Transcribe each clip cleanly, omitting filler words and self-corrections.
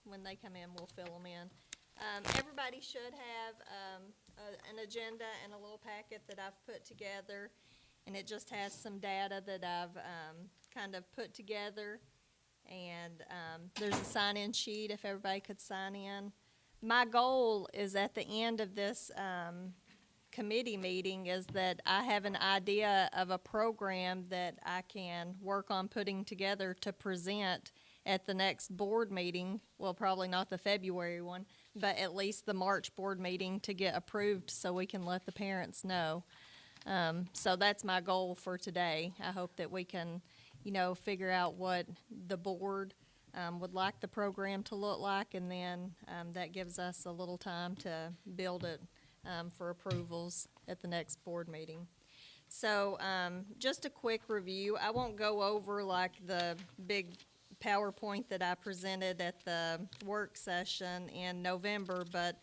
when they come in, we'll fill them in. Everybody should have an agenda and a little packet that I've put together, and it just has some data that I've kind of put together. And there's a sign-in sheet if everybody could sign in. My goal is at the end of this committee meeting is that I have an idea of a program that I can work on putting together to present at the next board meeting. Well, probably not the February one, but at least the March board meeting to get approved so we can let the parents know. So that's my goal for today. I hope that we can, figure out what the board would like the program to look like, and then that gives us a little time to build it for approvals at the next board meeting. So just a quick review. I won't go over like the big PowerPoint that I presented at the work session in November, but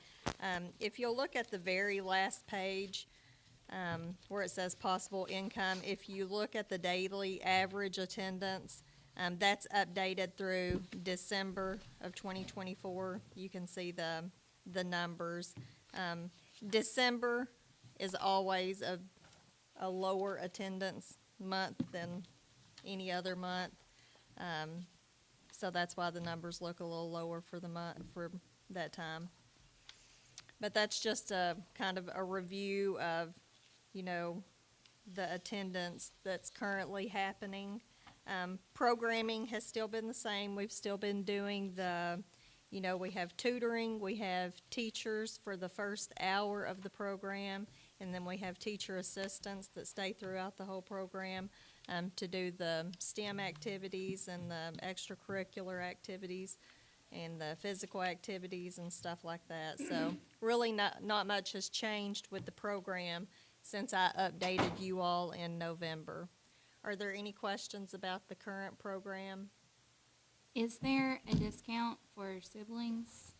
if you'll look at the very last page, where it says possible income, if you look at the daily average attendance, that's updated through December of 2024. You can see the numbers. December is always a lower attendance month than any other month. So that's why the numbers look a little lower for the month, for that time. But that's just a kind of a review of, the attendance that's currently happening. Programming has still been the same. We've still been doing we have tutoring, we have teachers for the first hour of the program, and then we have teacher assistants that stay throughout the whole program to do the STEM activities and the extracurricular activities and the physical activities and stuff like that. So really not much has changed with the program since I updated you all in November. Are there any questions about the current program? Is there a discount for siblings,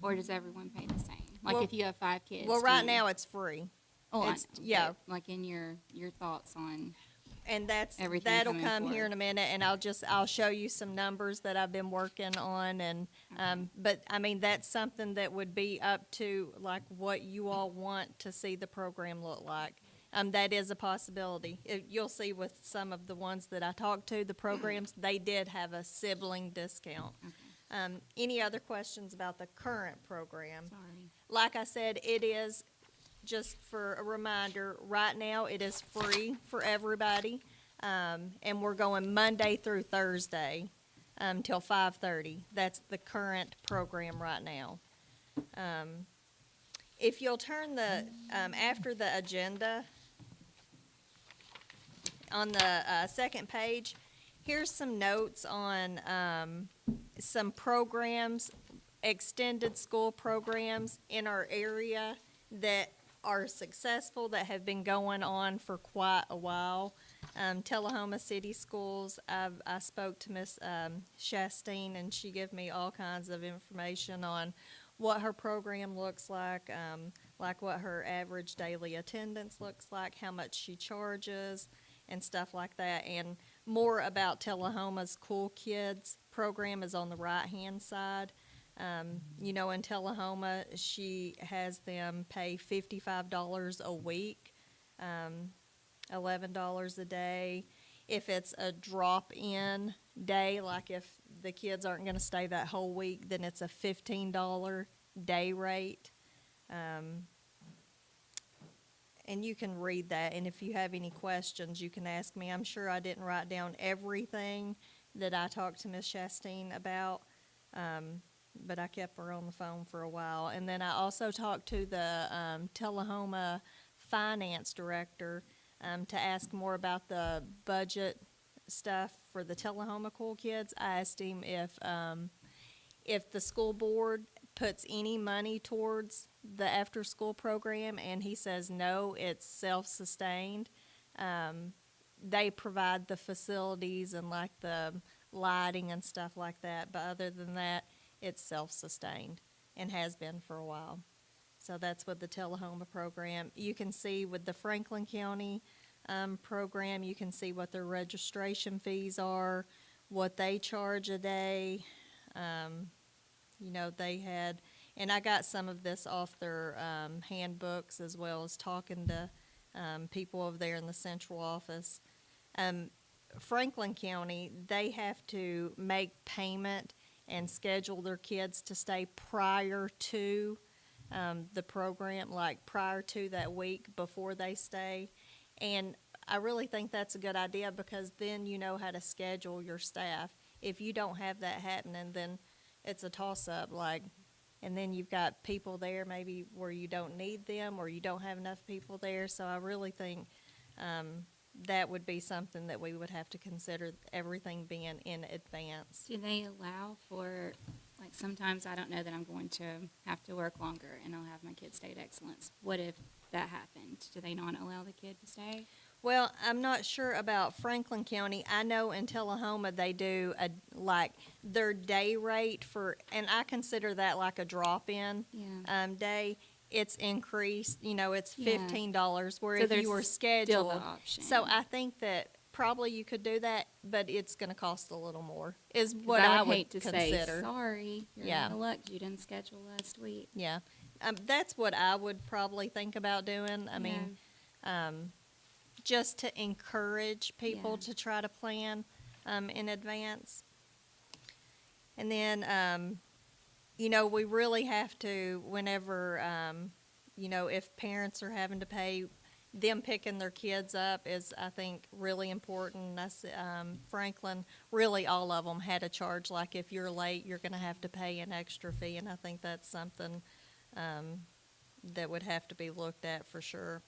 or does everyone pay the same? Like Well- if you have 5 kids? Well, right now it's free. Oh, it's- yeah. Like in your thoughts on, And Everything that'll coming come here forward. in a minute, and I'll show you some numbers that I've been working on, and, but, I mean, that's something that would be up to, like, what you all want to see the program look like. That is a possibility. You'll see with some of the ones that I talked to, the programs, they did have a sibling discount. Any other questions about the current program? sorry. Like I said, it is, just for a reminder, right now it is free for everybody. And we're going Monday through Thursday till 5:30. That's the current program right now. If you'll turn after the agenda, on the second page, here's some notes on some programs, extended school programs in our area that are successful, that have been going on for quite a while. Tullahoma City Schools, I spoke to Miss Shastine, and she gave me all kinds of information on what her program looks like what her average daily attendance looks like, how much she charges, and stuff like that. And more about Tullahoma's Cool Kids program is on the right-hand side. In Tullahoma, she has them pay $55 a week, $11 a day. If it's a drop-in day, like if the kids aren't going to stay that whole week, then it's a $15 day rate. And you can read that, and if you have any questions, you can ask me. I'm sure I didn't write down everything that I talked to Miss Shastine about, but I kept her on the phone for a while. And then I also talked to the Tullahoma finance director to ask more about the budget stuff for the Tullahoma Cool Kids. I asked him if the school board puts any money towards the after-school program, and he says no, it's self-sustained. They provide the facilities and like the lighting and stuff like that, but other than that, it's self-sustained and has been for a while. So that's with the Tullahoma program. You can see with the Franklin County program, you can see what their registration fees are, what they charge a day. they had, and I got some of this off their handbooks as well as talking to people over there in the central office. Franklin County, they have to make payment and schedule their kids to stay prior to the program, like prior to that week before they stay. And I really think that's a good idea because then you know how to schedule your staff. If you don't have that happening, then it's a toss-up, like, and then you've got people there maybe where you don't need them or you don't have enough people there. So I really think that would be something that we would have to consider, everything being in advance. Do they allow for, like, sometimes I don't know that I'm going to have to work longer and I'll have my kid stay at Excellence. What if that happened? Do they not allow the kid to stay? Well, I'm not sure about Franklin County. I know in Tullahoma they do their day rate for, and I consider that like a drop-in Yeah. day. It's increased, it's Yeah. $15, where So if you there's were still scheduled. the option. So I think that probably you could do that, but it's gonna cost a little more, is 'Cause what I I would hate to consider. say, sorry, you're Yeah. out of luck, you didn't schedule last week. Yeah, that's what I would probably think about doing. I mean, just to encourage people Yeah. to try to plan in advance. And then, we really have to, whenever, if parents are having to pay, them picking their kids up is, I think, really important. That's, Franklin, really all of them had a charge, like if you're late, you're gonna have to pay an extra fee, and I think that's something that would have to be looked at for sure.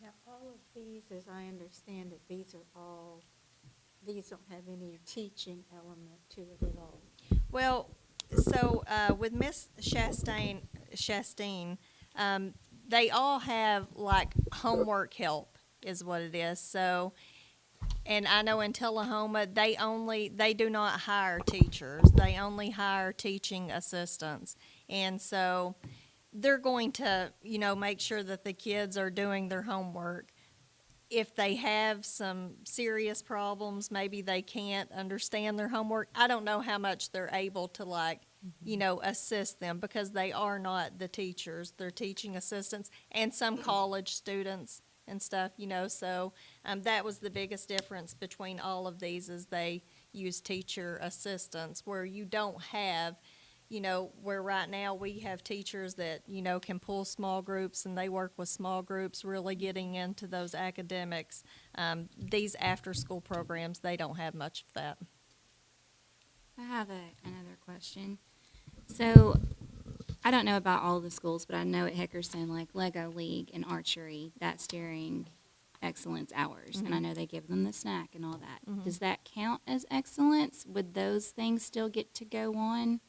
Now, all of these, as I understand it, these don't have any teaching element to it at all. Well, so with Miss Chastain, they all have like homework help is what it is. So, and I know in Tullahoma, they do not hire teachers. They only hire teaching assistants. And so they're going to, make sure that the kids are doing their homework. If they have some serious problems, maybe they can't understand their homework. I don't know how much they're able to assist them because they are not the teachers. They're teaching assistants and some college students and stuff, so that was the biggest difference between all of these is they use teacher assistants where you don't have, where right now we have teachers that, can pull small groups and they work with small groups, really getting into those academics. These after-school programs, they don't have much of that. I have another question. So, I don't know about all the schools, but I know at Hickerson, like Lego League and archery, that's during excellence hours. And I know they give them the snack and all that. Does that count as excellence? Would those things still get to go on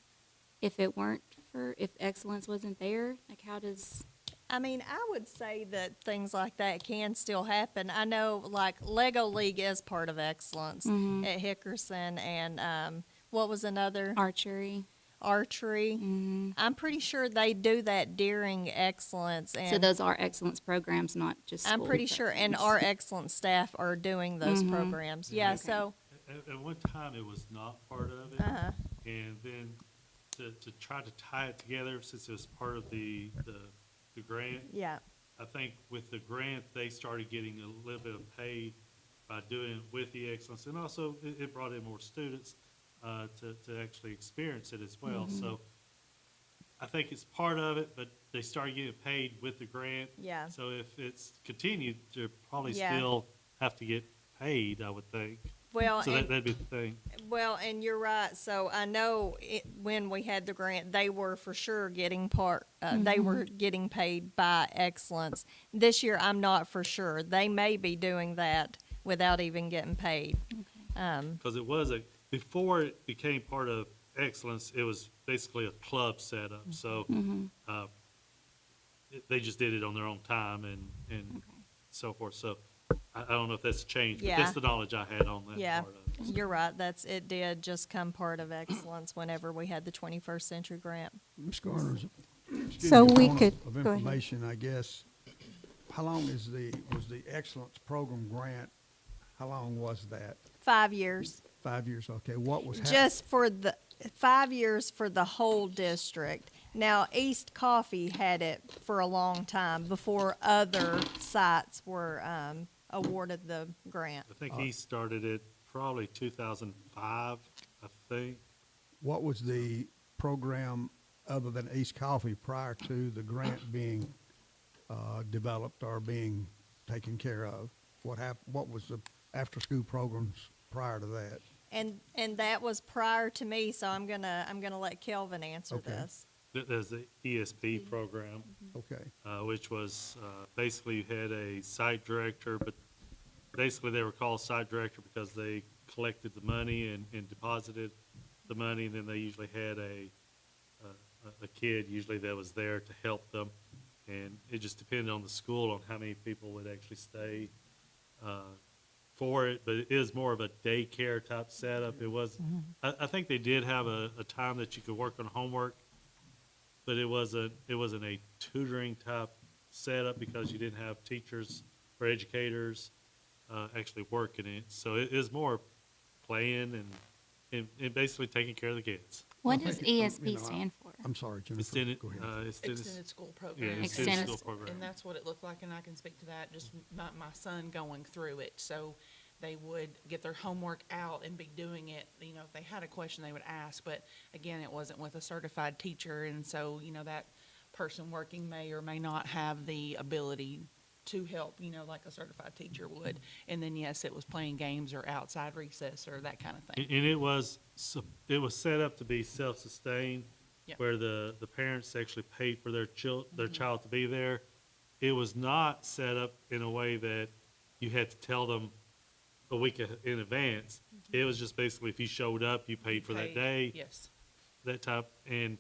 if if excellence wasn't there? Like, how does... I mean, I would say that things like that can still happen. I know, like, Lego League is part of excellence at Hickerson, and what was another? Archery. Archery. I'm pretty sure they do that during excellence. And So those are excellence programs, not just I'm school pretty sure, and programs. our excellence staff are doing those programs. Yeah, Okay. so, At one time, it was not part of it. And then to try to tie it together, since it was part of the grant, yeah. I think with the grant, they started getting a little bit of pay by doing it with the excellence. And also, it brought in more students to actually experience it as well. So I think it's part of it, but they started getting paid with the grant. Yeah. So if it's continued, they'll probably Yeah. still have to get paid, I would think. Well, So and- that'd be the thing. Well, and you're right. So I know when we had the grant, they were for sure getting they were getting paid by excellence. This year, I'm not for sure. They may be doing that without even getting paid. Because it was before it became part of excellence, it was basically a club setup. So they just did it on their own time and so forth. So I don't know if that's changed, but Yeah. that's the knowledge I had on that Yeah, part of it. you're right. It did just come part of excellence whenever we had the 21st Century Grant. Ms. Garner's, So we point could- of go ahead. information, I guess, how long was the Excellence Program grant, how long was that? 5 years. 5 years, okay. What was Just for the 5 years for the whole district. Now, East Coffee had it for a long time before other sites were awarded the grant. I think he started it probably 2005, I think. what was the program other than East Coffee prior to the grant being developed or being taken care of? What was the after-school programs prior to that? And that was prior to me, so I'm gonna let Kelvin answer Okay. this. There's the ESP program, Okay, which was basically you had a site director, but basically they were called site director because they collected the money and deposited the money, and then they usually had a kid usually that was there to help them. And it just depended on the school on how many people would actually stay for it, but it is more of a daycare type setup. It was, I think they did have a time that you could work on homework, but it wasn't a tutoring type setup because you didn't have teachers or educators actually working it. So it is more playing and basically taking care of the kids. What I does think it- ESP you know, stand for? I'm sorry, Jennifer. Extended, Go ahead. Extended school yeah, program. extended Extended school program. And that's what it looked like, and I can speak to that, just my son going through it. So they would get their homework out and be doing it, you know, if they had a question, they would ask. But again, it wasn't with a certified teacher, and so, you know, that person working may or may not have the ability to help, you know, like a certified teacher would. And then, yes, it was playing games or outside recess or that kind of thing. And it was set up to be self-sustained, Yep. where the parents actually paid for their child to be there. It was not set up in a way that you had to tell them a week in advance. It was just basically if you showed up, you paid for that Paid, day, Yes. that type. And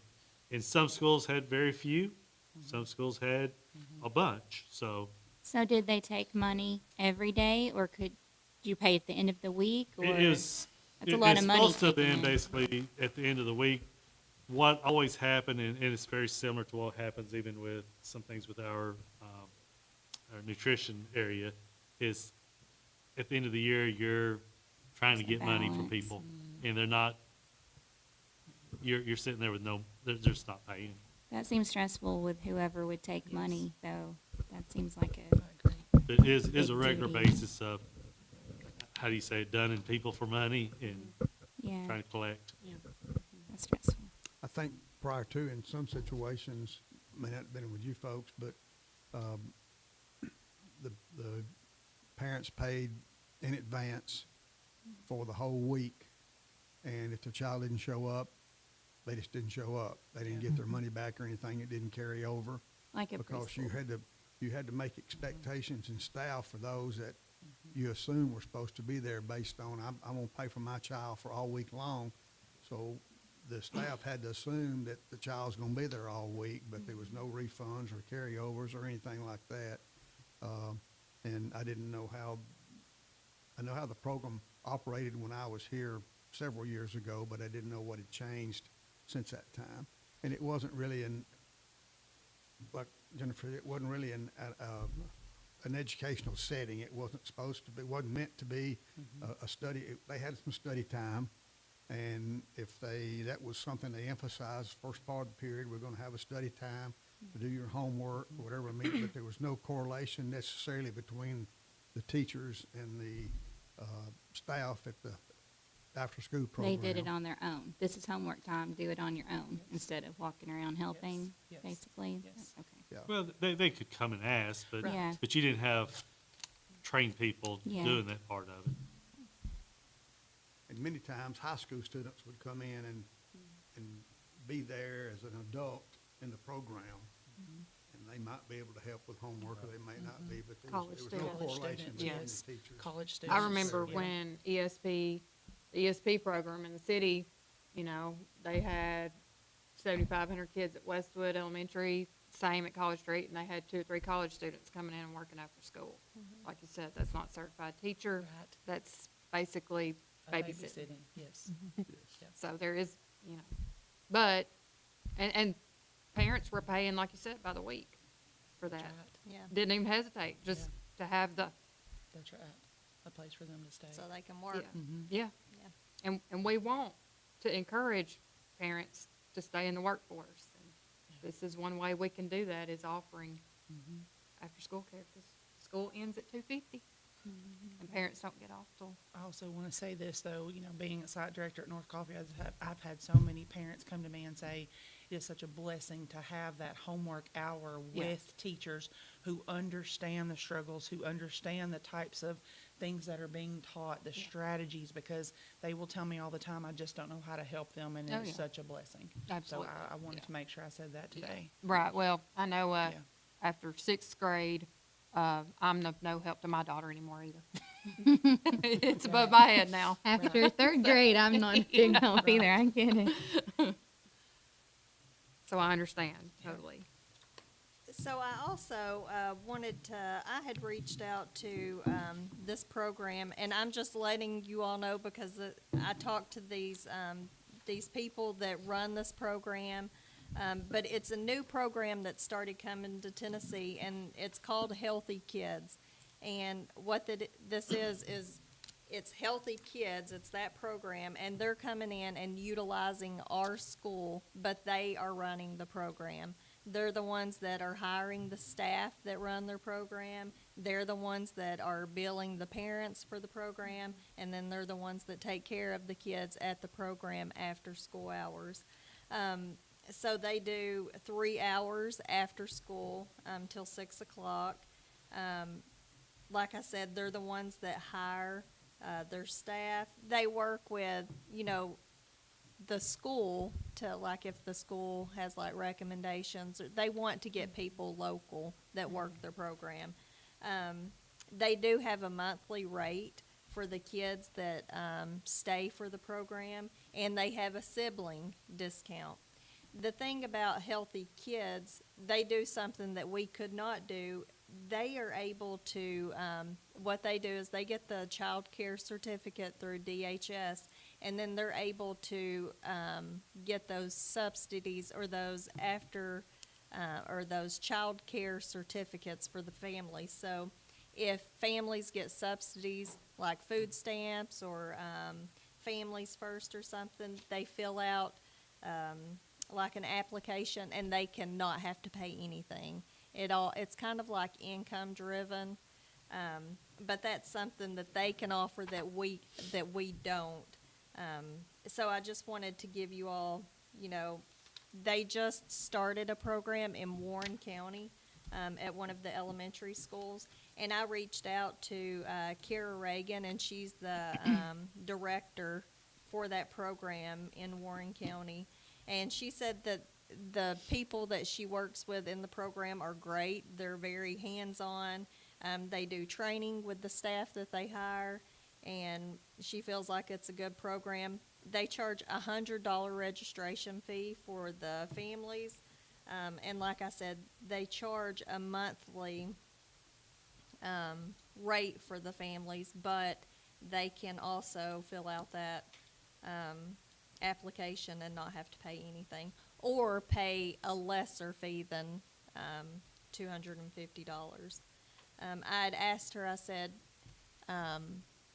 some schools had very few, some schools had a bunch. So So did they take money every day, or could you pay at the end of the week? Or it is. That's a lot of money It's supposed to have taken been in. basically at the end of the week. What always happened, and it's very similar to what happens even with some things with our nutrition area, is at the end of the year, you're trying to It's a get money from balance. people, and they're not, you're sitting there with they're just not paying. That seems stressful with whoever would take Yes. money, though. That seems like I agree. It is a Big regular duty. basis of, how do you say it, done in people for money and yeah, trying to collect. that's stressful. I think prior to, in some situations, may not have been with you folks, but the parents paid in advance for the whole week, and if the child didn't show up, they just didn't show up. They didn't get their money back or anything. It didn't carry over Like a because you preschool. had to make expectations in staff for those that you assume were supposed to be there based on, I'm gonna pay for my child for all week long. So the staff had to assume that the child's gonna be there all week, but there was no refunds or carryovers or anything like that. And I didn't know I know how the program operated when I was here several years ago, but I didn't know what had changed since that time. And it wasn't really like Jennifer, it wasn't really an educational setting. It wasn't supposed to be, wasn't meant to be a study. They had some study time, and that was something they emphasized first part of the period, we're gonna have a study time to do your homework, whatever it means, but there was no correlation necessarily between the teachers and the staff at the after-school They program. did it on their own. This is homework time, do it on your own, instead of walking around helping, yes, basically? yes. Okay. Yeah. Well, they could come and ask, but, Yeah. but you didn't have trained people Yeah. doing that part of it. And many times, high school students would come in and be there as an adult in the program. And they might be able to help with homework, or they may not be, but there College was no students. correlation College between the students, teachers. College students. I remember Yeah. when the ESP program in the city, you know, they had 7,500 kids at Westwood Elementary, same at College Street, and they had 2 or 3 college students coming in and working after school. Like you said, that's not certified teacher. Right. That's basically babysitting. Babysitting, yes. So there is, you know, but, and parents were paying, like you said, by the week for That's that. right. Yeah, Didn't even hesitate, just to have the, That's right. A place for them to stay. so they can work. yeah, Mhm. yeah. And we want to encourage parents to stay in the workforce. And this is one way we can do that, is offering after-school care, because school ends at 2:50, and parents don't get off till. I also want to say this, though, being a site director at North Coffee, I've had so many parents come to me and say, it is such a blessing to have that homework hour Yes. with teachers who understand the struggles, who understand the types of things that are being taught, the strategies, because they will tell me all the time, I just don't know how to help them, and Oh, it's yeah. such a blessing. Absolutely. So I wanted Yeah. to make sure I said that today. Right, well, I know, Yeah. after sixth grade, I'm of no help to my daughter anymore either. It's above my head now. After third grade, I'm not a big help either, I get it. So I understand, totally. So I also I had reached out to this program, and I'm just letting you all know because I talked to these people that run this program. But it's a new program that started coming to Tennessee, and it's called Healthy Kids. And what this is it's Healthy Kids, it's that program, and they're coming in and utilizing our school, but they are running the program. They're the ones that are hiring the staff that run their program. They're the ones that are billing the parents for the program, and then they're the ones that take care of the kids at the program after school hours. So they do 3 hours after school till 6 o'clock. Like I said, they're the ones that hire their staff. They work with, the school to, like, if the school has like recommendations, they want to get people local that work their program. They do have a monthly rate for the kids that stay for the program, and they have a sibling discount. The thing about Healthy Kids, they do something that we could not do. They are able to, what they do is they get the child care certificate through DHS, and then they're able to get those subsidies or those those child care certificates for the family. So if families get subsidies like food stamps or Families First or something, they fill out like an application, and they cannot have to pay anything. It's kind of like income driven, but that's something that they can offer that we don't. So I just wanted to give you all, they just started a program in Warren County at one of the elementary schools, and I reached out to Kara Reagan, and she's the director for that program in Warren County. And she said that the people that she works with in the program are great. They're very hands-on. They do training with the staff that they hire, and she feels like it's a good program. They charge a $100 registration fee for the families, and like I said, they charge a monthly rate for the families, but they can also fill out that application and not have to pay anything, or pay a lesser fee than $250. I had asked her, I said,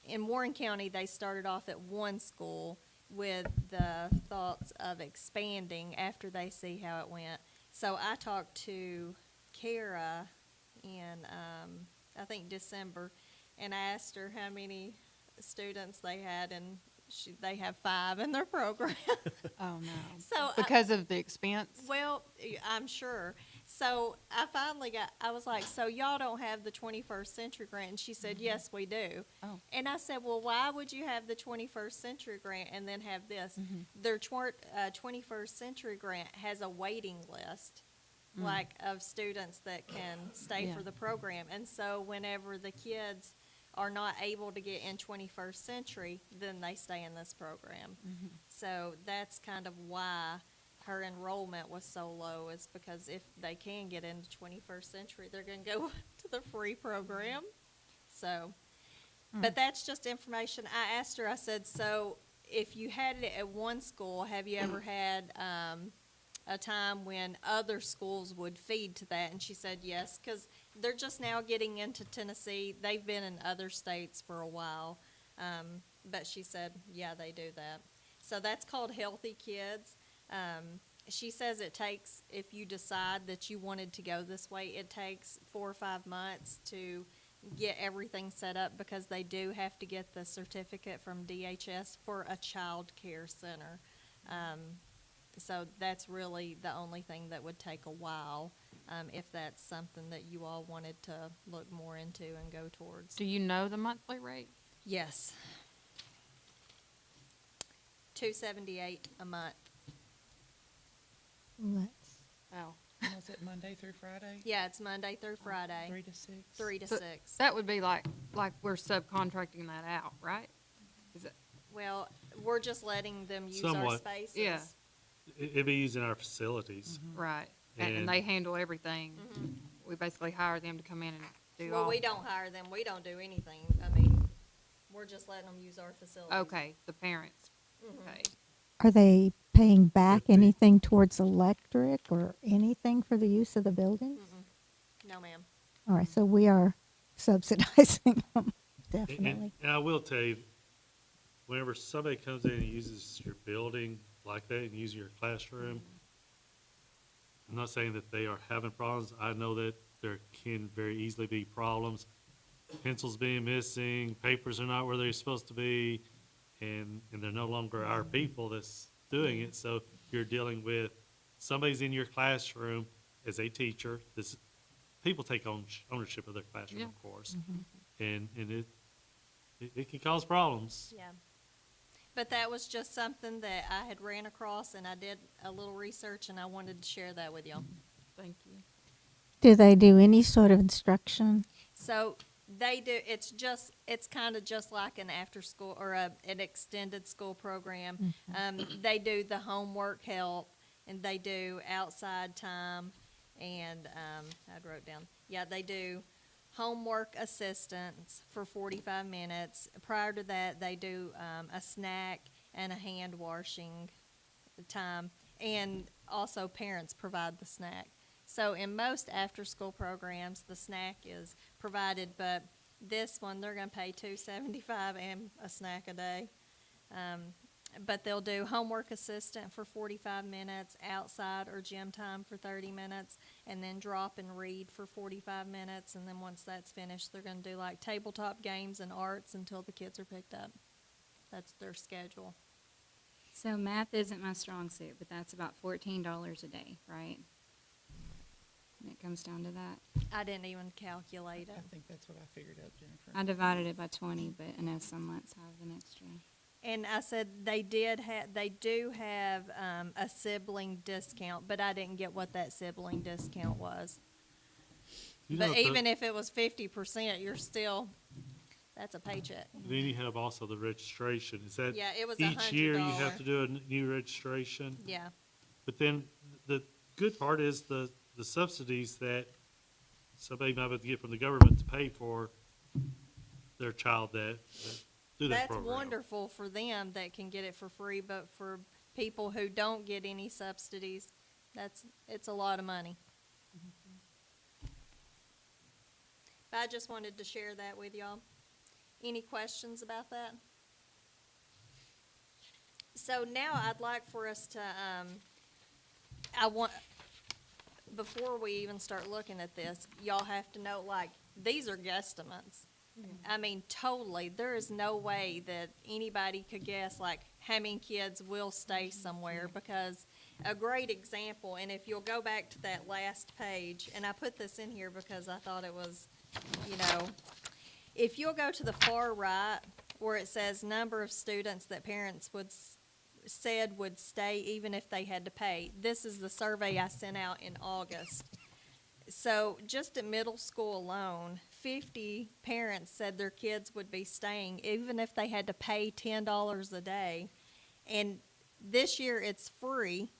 in Warren County, they started off at one school with the thoughts of expanding after they see how it went. So I talked to Kara in, I think, December, and I asked her how many students they had, and they have 5 in their program. Oh, no. So Because of the expense? well, I'm sure. So I was like, so y'all don't have the 21st Century Grant? And she said, yes, we do. Oh. And I said, well, why would you have the 21st Century Grant and then have this? Their 21st Century Grant has a waiting list, like, of students that can stay Yeah. for the program. And so whenever the kids are not able to get in 21st Century, then they stay in this program. So that's kind of why her enrollment was so low, is because if they can get into 21st Century, they're going to go to the free program. So, but that's just information. I asked her, I said, so if you had it at one school, have you ever had a time when other schools would feed to that? And she said yes, because they're just now getting into Tennessee. They've been in other states for a while. but she said, yeah, they do that. So that's called Healthy Kids. She says it takes, if you decide that you wanted to go this way, it takes 4 or 5 months to get everything set up, because they do have to get the certificate from DHS for a child care center. So that's really the only thing that would take a while, if that's something that you all wanted to look more into and go towards. Do you know the monthly rate? Yes. $278 a month. Let's, Oh. And was it Monday through Friday? Yeah, it's Monday through Friday, 3 to 6? 3 to So 6. That would be like we're subcontracting that out, right? Is it, Well, we're just letting them use our Somewhat. spaces. Yeah. It'd be using our facilities. right, and And- they handle everything. We basically hire them to come in and do all. Well, we don't hire them, we don't do anything. I mean, we're just letting them use our facilities. Okay, the parents pay. are they paying back Fifty. anything towards electric or anything for the use of the buildings? No, ma'am. All right, so we are subsidizing them, And- definitely. And I will tell you, whenever somebody comes in and uses your building like that and uses your classroom, I'm not saying that they are having problems. I know that there can very easily be problems. Pencils being missing, papers are not where they're supposed to be, and they're no longer our people that's doing it. So you're dealing with, somebody's in your classroom as a teacher. People take ownership of their classroom, Yeah. of course. And it can cause problems. Yeah. But that was just something that I had ran across, and I did a little research, and I wanted to share that with y'all. Thank you. Do they do any sort of instruction? So they do, it's kind of just like an after-school or an extended school program. They do the homework help, and they do outside time, and I wrote down, yeah, they do homework assistance for 45 minutes. Prior to that, they do a snack and a hand washing time, and also parents provide the snack. So in most after-school programs, the snack is provided, but this one, they're gonna pay $275 and a snack a day. But they'll do homework assistant for 45 minutes, outside or gym time for 30 minutes, and then drop and read for 45 minutes. And then once that's finished, they're gonna do like tabletop games and arts until the kids are picked up. That's their schedule. So math isn't my strong suit, but that's about $14 a day, right? When it comes down to that. I didn't even calculate it. I think that's what I figured out, Jennifer. I divided it by 20, but I know some months have an extra. And I said they do have a sibling discount, but I didn't get what that sibling discount was. You know, But the- even if it was 50%, you're still, that's a paycheck. Then you have also the registration. Is that Yeah, it was each year you have $100. to do a new registration? Yeah, But then the good part is the subsidies that somebody might be able to get from the government to pay for their child that do that that's program. wonderful for them that can get it for free, but for people who don't get any subsidies, it's a lot of money. But I just wanted to share that with y'all. Any questions about that? So now I'd like for us to, before we even start looking at this, y'all have to know, like, these are guesstimates. I mean, totally, there is no way that anybody could guess, like, how many kids will stay somewhere, because a great example, and if you'll go back to that last page, and I put this in here because I thought it was, you know, if you'll go to the far right, where it says number of students that parents said would stay even if they had to pay, this is the survey I sent out in August. So just at middle school alone, 50 parents said their kids would be staying even if they had to pay $10 a day. And this year it's free,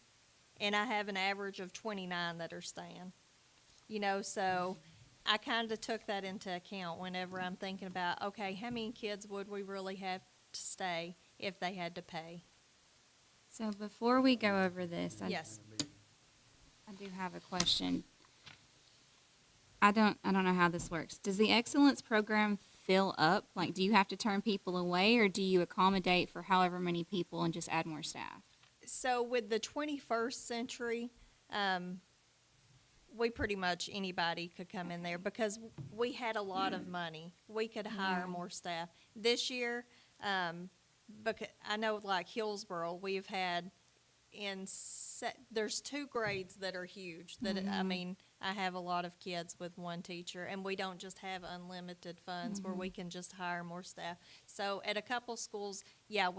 and I have an average of 29 that are staying. You know, so I kind of took that into account whenever I'm thinking about, okay, how many kids would we really have to stay if they had to pay? So before we go over this, Yes. I do have a question. I don't know how this works. Does the Excellence Program fill up? Like, do you have to turn people away, or do you accommodate for however many people and just add more staff? So with the 21st century, we pretty much, anybody could come in there because we had a lot of money. We could hire Yeah. more staff. This year, because I know like Hillsborough, we've had there's 2 grades that are huge. I mean, I have a lot of kids with one teacher, and we don't just have unlimited funds where we can just hire more staff. So at a couple schools, yeah,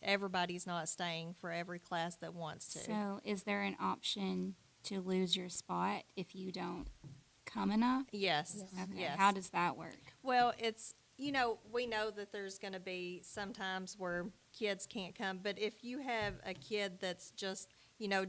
everybody's not staying for every class that wants to. So is there an option to lose your spot if you don't come enough? Yes, Okay, yes. how does that work? Well, we know that there's gonna be some times where kids can't come, but if you have a kid that's just,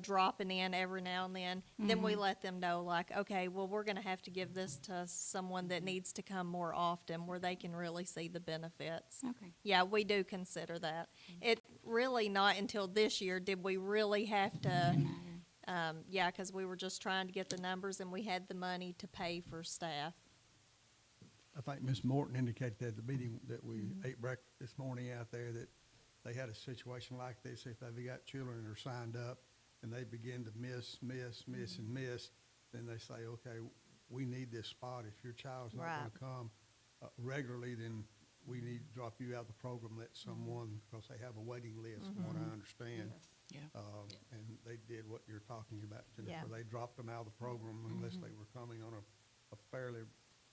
dropping in every now and then we let them know, like, okay, well, we're gonna have to give this to someone that needs to come more often, where they can really see the benefits. Okay. Yeah, we do consider that. It really not until this year did we really have to, Doesn't matter. yeah, because we were just trying to get the numbers and we had the money to pay for staff. I think Ms. Morton indicated at the meeting that we ate breakfast this morning out there that they had a situation like this. If they've got children that are signed up and they begin to miss, and miss, then they say, okay, we need this spot. If your child's not Right. gonna come regularly, then we need to drop you out of the program, let someone, because they have a waiting list, from what I understand. Yeah. And they did what you're talking about, Jennifer. Yeah. They dropped them out of the program unless they were coming on a fairly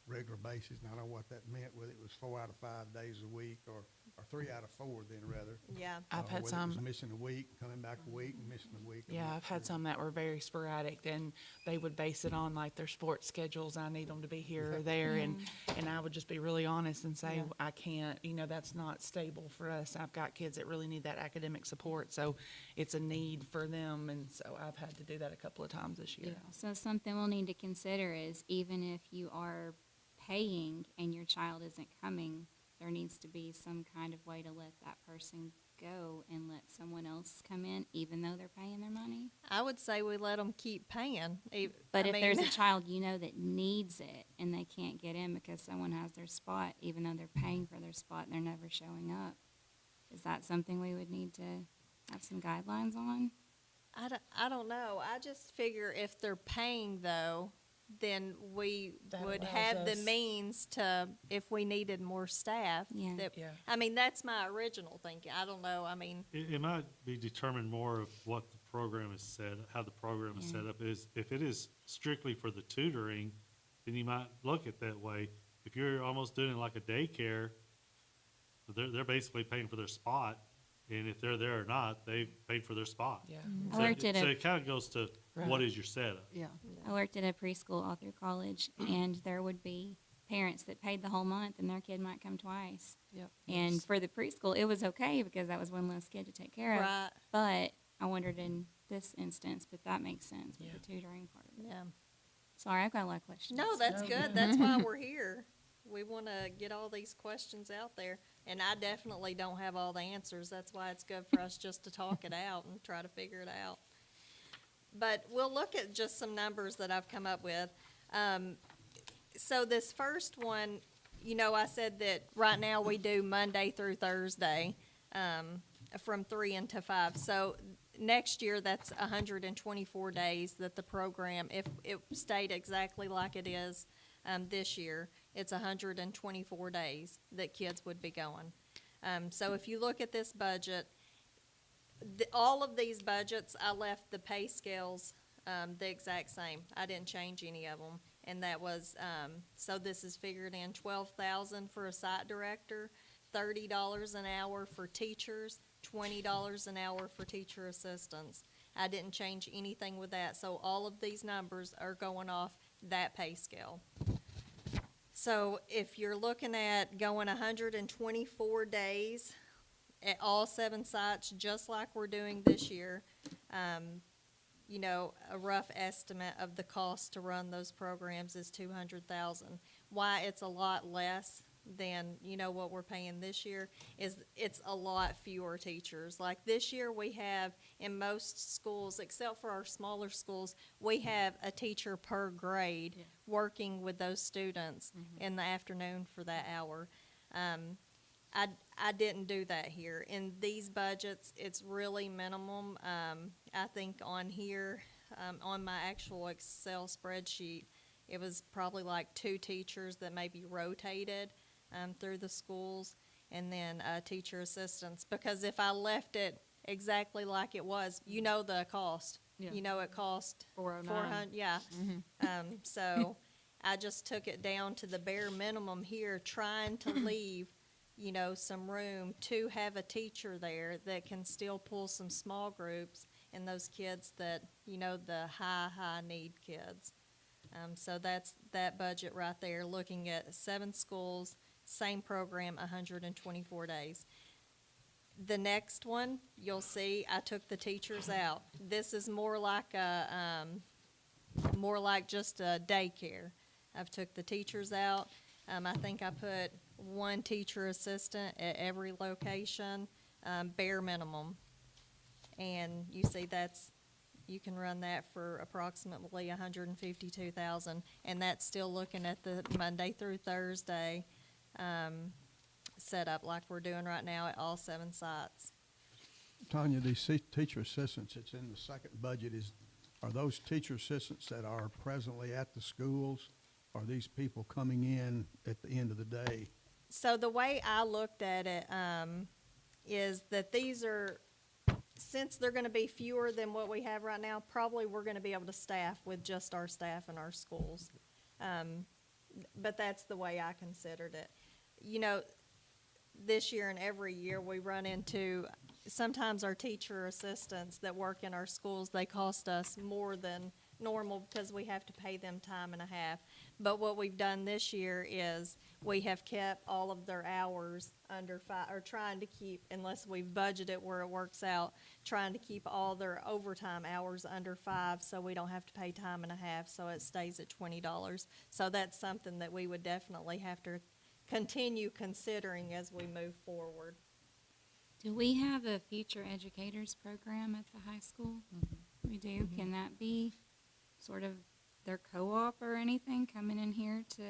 regular basis. And I know what that meant, whether it was 4 out of 5 days a week or 3 out of 4 then rather. Yeah. I've had Whether it was some, missing a week, coming back a week, and missing a week. yeah, I've had some that were very sporadic, and they would base it on like their sports schedules. I need them to be here or there, and I would just be really honest and say, Yeah. I can't, that's not stable for us. I've got kids that really need that academic support, so it's a need for them, and so I've had to do that a couple of times this year. So something we'll need to consider is even if you are paying and your child isn't coming, there needs to be some kind of way to let that person go and let someone else come in, even though they're paying their money. I would say we let them keep paying. But I if mean, there's a child that needs it and they can't get in because someone has their spot, even though they're paying for their spot and they're never showing up, is that something we would need to have some guidelines on? I don't know. I just figure if they're paying though, then we That would allows have the us- means to, if we needed more staff. Yeah. Yeah. I mean, that's my original thinking. I don't know. I mean, It might be determined more of what the program is how the program is set up is. If it is strictly for the tutoring, then you might look at that way. If you're almost doing it like a daycare, they're basically paying for their spot, and if they're there or not, they paid for their spot. Yeah. I worked at So a it kind of goes to what Right. is your setup? Yeah. I worked at a preschool all through college, and there would be parents that paid the whole month, and their kid might come twice. Yep. And for the preschool, it was okay because that was one less kid to take care of. right, But I wondered in this instance, but that makes sense with Yeah. the tutoring part of it. yeah. Sorry, I've got a lot of questions. No, that's No. good. That's why we're here. We want to get all these questions out there. And I definitely don't have all the answers. That's why it's good for us just to talk it out and try to figure it out. But we'll look at just some numbers that I've come up with. So this first one, I said that right now we do Monday through Thursday, from 3 until 5. So next year, that's 124 days that the program, if it stayed exactly like it is, this year, it's 124 days that kids would be going. So if you look at this budget, all of these budgets, I left the pay scales the exact same. I didn't change any of them. And that was, so this is figured in 12,000 for a site director, $30 an hour for teachers, $20 an hour for teacher assistants. I didn't change anything with that. So all of these numbers are going off that pay scale. So if you're looking at going 124 days at all 7 sites, just like we're doing this year, a rough estimate of the cost to run those programs is $200,000. Why it's a lot less than, you know, what we're paying this year, is it's a lot fewer teachers. Like this year, we have, in most schools, except for our smaller schools, we have a teacher per grade Yeah. working with those students in the afternoon for that hour. I didn't do that here. In these budgets, it's really minimum. I think on here, on my actual Excel spreadsheet, it was probably like 2 teachers that maybe rotated, through the schools, and then, teacher assistants. Because if I left it exactly like it was, you know the cost. Yeah. You know it cost 409. yeah. So I just took it down to the bare minimum here, trying to leave, you know, some room to have a teacher there that can still pull some small groups and those kids that, you know, the high need kids. So that's that budget right there, looking at 7 schools, same program, 124 days. The next one, you'll see, I took the teachers out. This is more like just a daycare. I've took the teachers out. I think I put 1 teacher assistant at every location, bare minimum. And you see you can run that for approximately 152,000, and that's still looking at the Monday through Thursday, setup like we're doing right now at all 7 sites. Tanya, these teacher assistants, it's in the second budget, are those teacher assistants that are presently at the schools? Are these people coming in at the end of the day? So the way I looked at it, is that these are, since they're gonna be fewer than what we have right now, probably we're gonna be able to staff with just our staff in our schools. But that's the way I considered it. You know, this year and every year, we run into, sometimes our teacher assistants that work in our schools, they cost us more than normal because we have to pay them time and a half. But what we've done this year is we have kept all of their hours under 5, or trying to keep, unless we've budgeted where it works out, trying to keep all their overtime hours under 5 so we don't have to pay time and a half, so it stays at $20. So that's something that we would definitely have to continue considering as we move forward. Do we have a future educators program at the high school? We do. Can that be sort of their co-op or anything coming in here to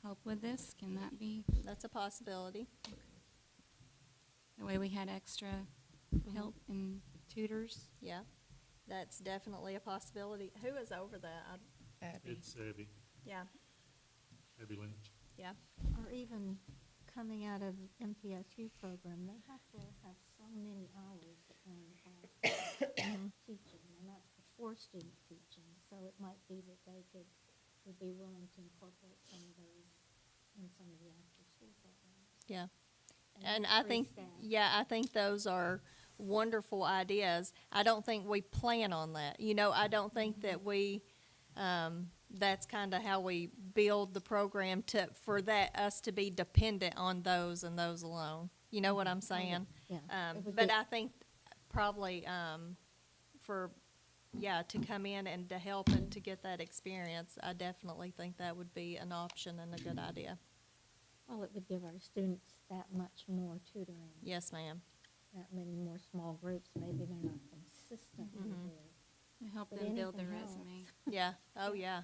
help with this? Can that be, That's a possibility. the way we had extra help and tutors? Yeah, that's definitely a possibility. Who is over that? Abby. It's Abby, Yeah, Abby Lynch. yeah. Or even coming out of MPSU program, they have to have so many hours that they're involved teaching, and that's before student teaching. So it might be that they would be willing to incorporate some of those in some of the after-school programs. Yeah. And And I free think, staff. yeah, I think those are wonderful ideas. I don't think we plan on that. You know, I don't think that we, that's kind of how we build the program for us to be dependent on those and those alone. You know what I'm saying? Yeah. It would But be- I think probably, to come in and to help and to get that experience, I definitely think that would be an option and a good idea. Well, it would give our students that much more tutoring, Yes, ma'am. that many more small groups. Maybe they're not consistently there. To help But them build their anything else. resume. Yeah, oh, yeah.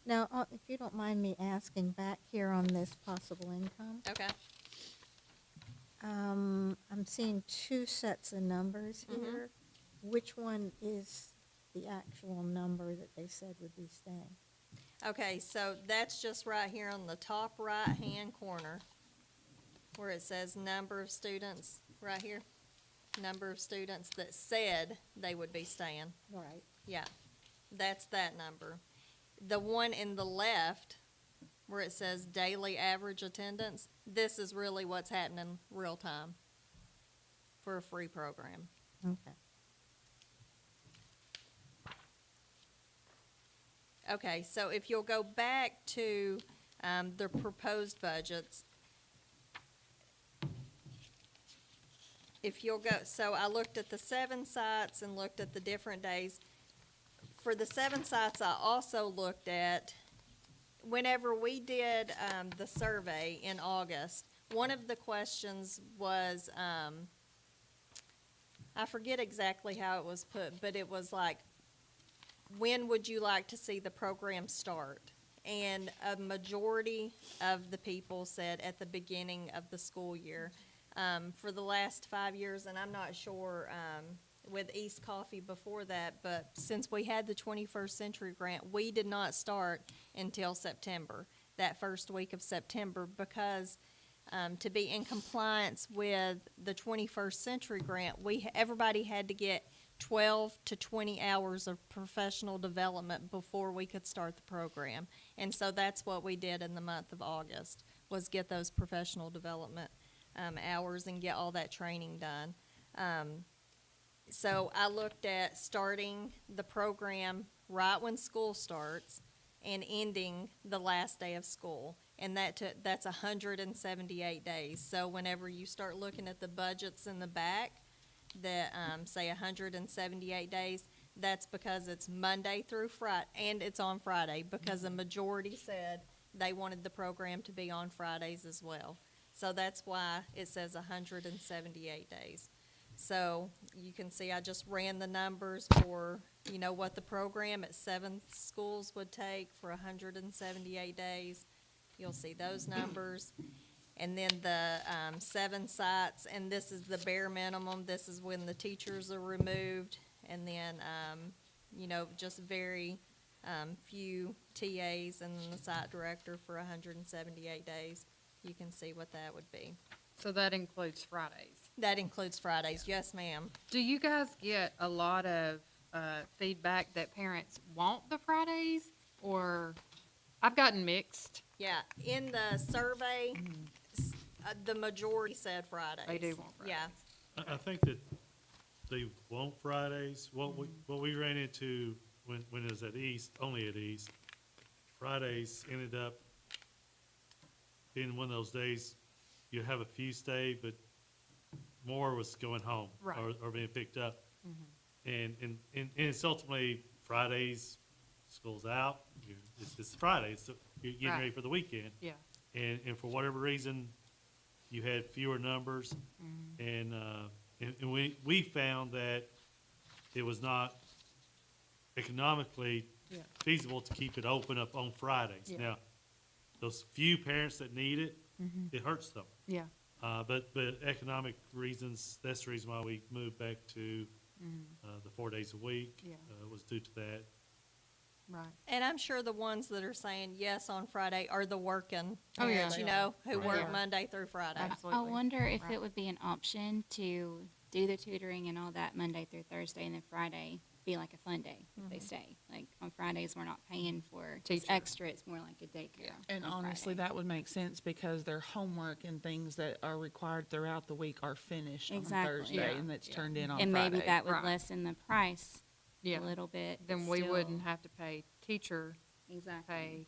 Now, if you don't mind me asking back here on this possible income, Okay. I'm seeing 2 sets of numbers here. Which one is the actual number that they said would be staying? Okay, so that's just right here on the top right-hand corner where it says number of students, right here. Number of students that said they would be staying. Right. Yeah, that's that number. The one in the left where it says daily average attendance, this is really what's happening real time for a free program. Okay. Okay, so if you'll go back to the proposed budgets, if you'll go, so I looked at the 7 sites and looked at the different days. For the 7 sites, I also looked at whenever we did, the survey in August, one of the questions was, I forget exactly how it was put, but it was like, when would you like to see the program start? And a majority of the people said at the beginning of the school year. For the last 5 years, and I'm not sure, with East Coffee before that, but since we had the 21st Century Grant, we did not start until September, that first week of September, because to be in compliance with the 21st Century Grant, everybody had to get 12 to 20 hours of professional development before we could start the program. And so that's what we did in the month of August, was get those professional development hours and get all that training done. So I looked at starting the program right when school starts and ending the last day of school. And that's 178 days. So whenever you start looking at the budgets in the back that say 178 days, that's because it's Monday through Friday, and it's on Friday, because the majority said they wanted the program to be on Fridays as well. So that's why it says 178 days. So you can see I just ran the numbers for, what the program at 7 schools would take for 178 days. You'll see those numbers. And then the 7 sites, and this is the bare minimum. This is when the teachers are removed. And then, just very few TAs and the site director for 178 days. You can see what that would be. So that includes Fridays. That includes Fridays, yes, ma'am. Do you guys get a lot of feedback that parents want the Fridays, or I've gotten mixed? Yeah, in the survey, the majority said Fridays. They do want Fridays. Yeah, I think that they want Fridays. What we ran into when it was at East, only at East, Fridays ended up being one of those days you have a few stay, but more was going home Right. or being picked up. And it's ultimately Fridays, school's out. It's Friday, so you're getting Right. ready for the weekend. Yeah. And for whatever reason, you had fewer numbers, and we found that it was not economically Yeah. feasible to keep it open up on Fridays. Yeah. Now, those few parents that need it, it hurts them. Yeah. But economic reasons, that's the reason why we moved back to the 4 days a week. Yeah. Was due to that. Right. and I'm sure the ones that are saying yes on Friday are the working Oh, yeah. parents, who Right. work Yeah. Monday through Friday. I Absolutely. wonder if Right. it would be an option to do the tutoring and all that Monday through Thursday, and then Friday be like a fun day if they stay. Like on Fridays, we're not paying for Teacher. extra, it's more like a daycare. Yeah. And on honestly, Friday. that would make sense because their homework and things that are required throughout the week are finished on Exactly. Thursday Yeah. and that's Yeah. turned in on And Friday. maybe that would Right. lessen the price Yeah. a little bit. Then but we still- wouldn't have to pay teacher Exactly. pay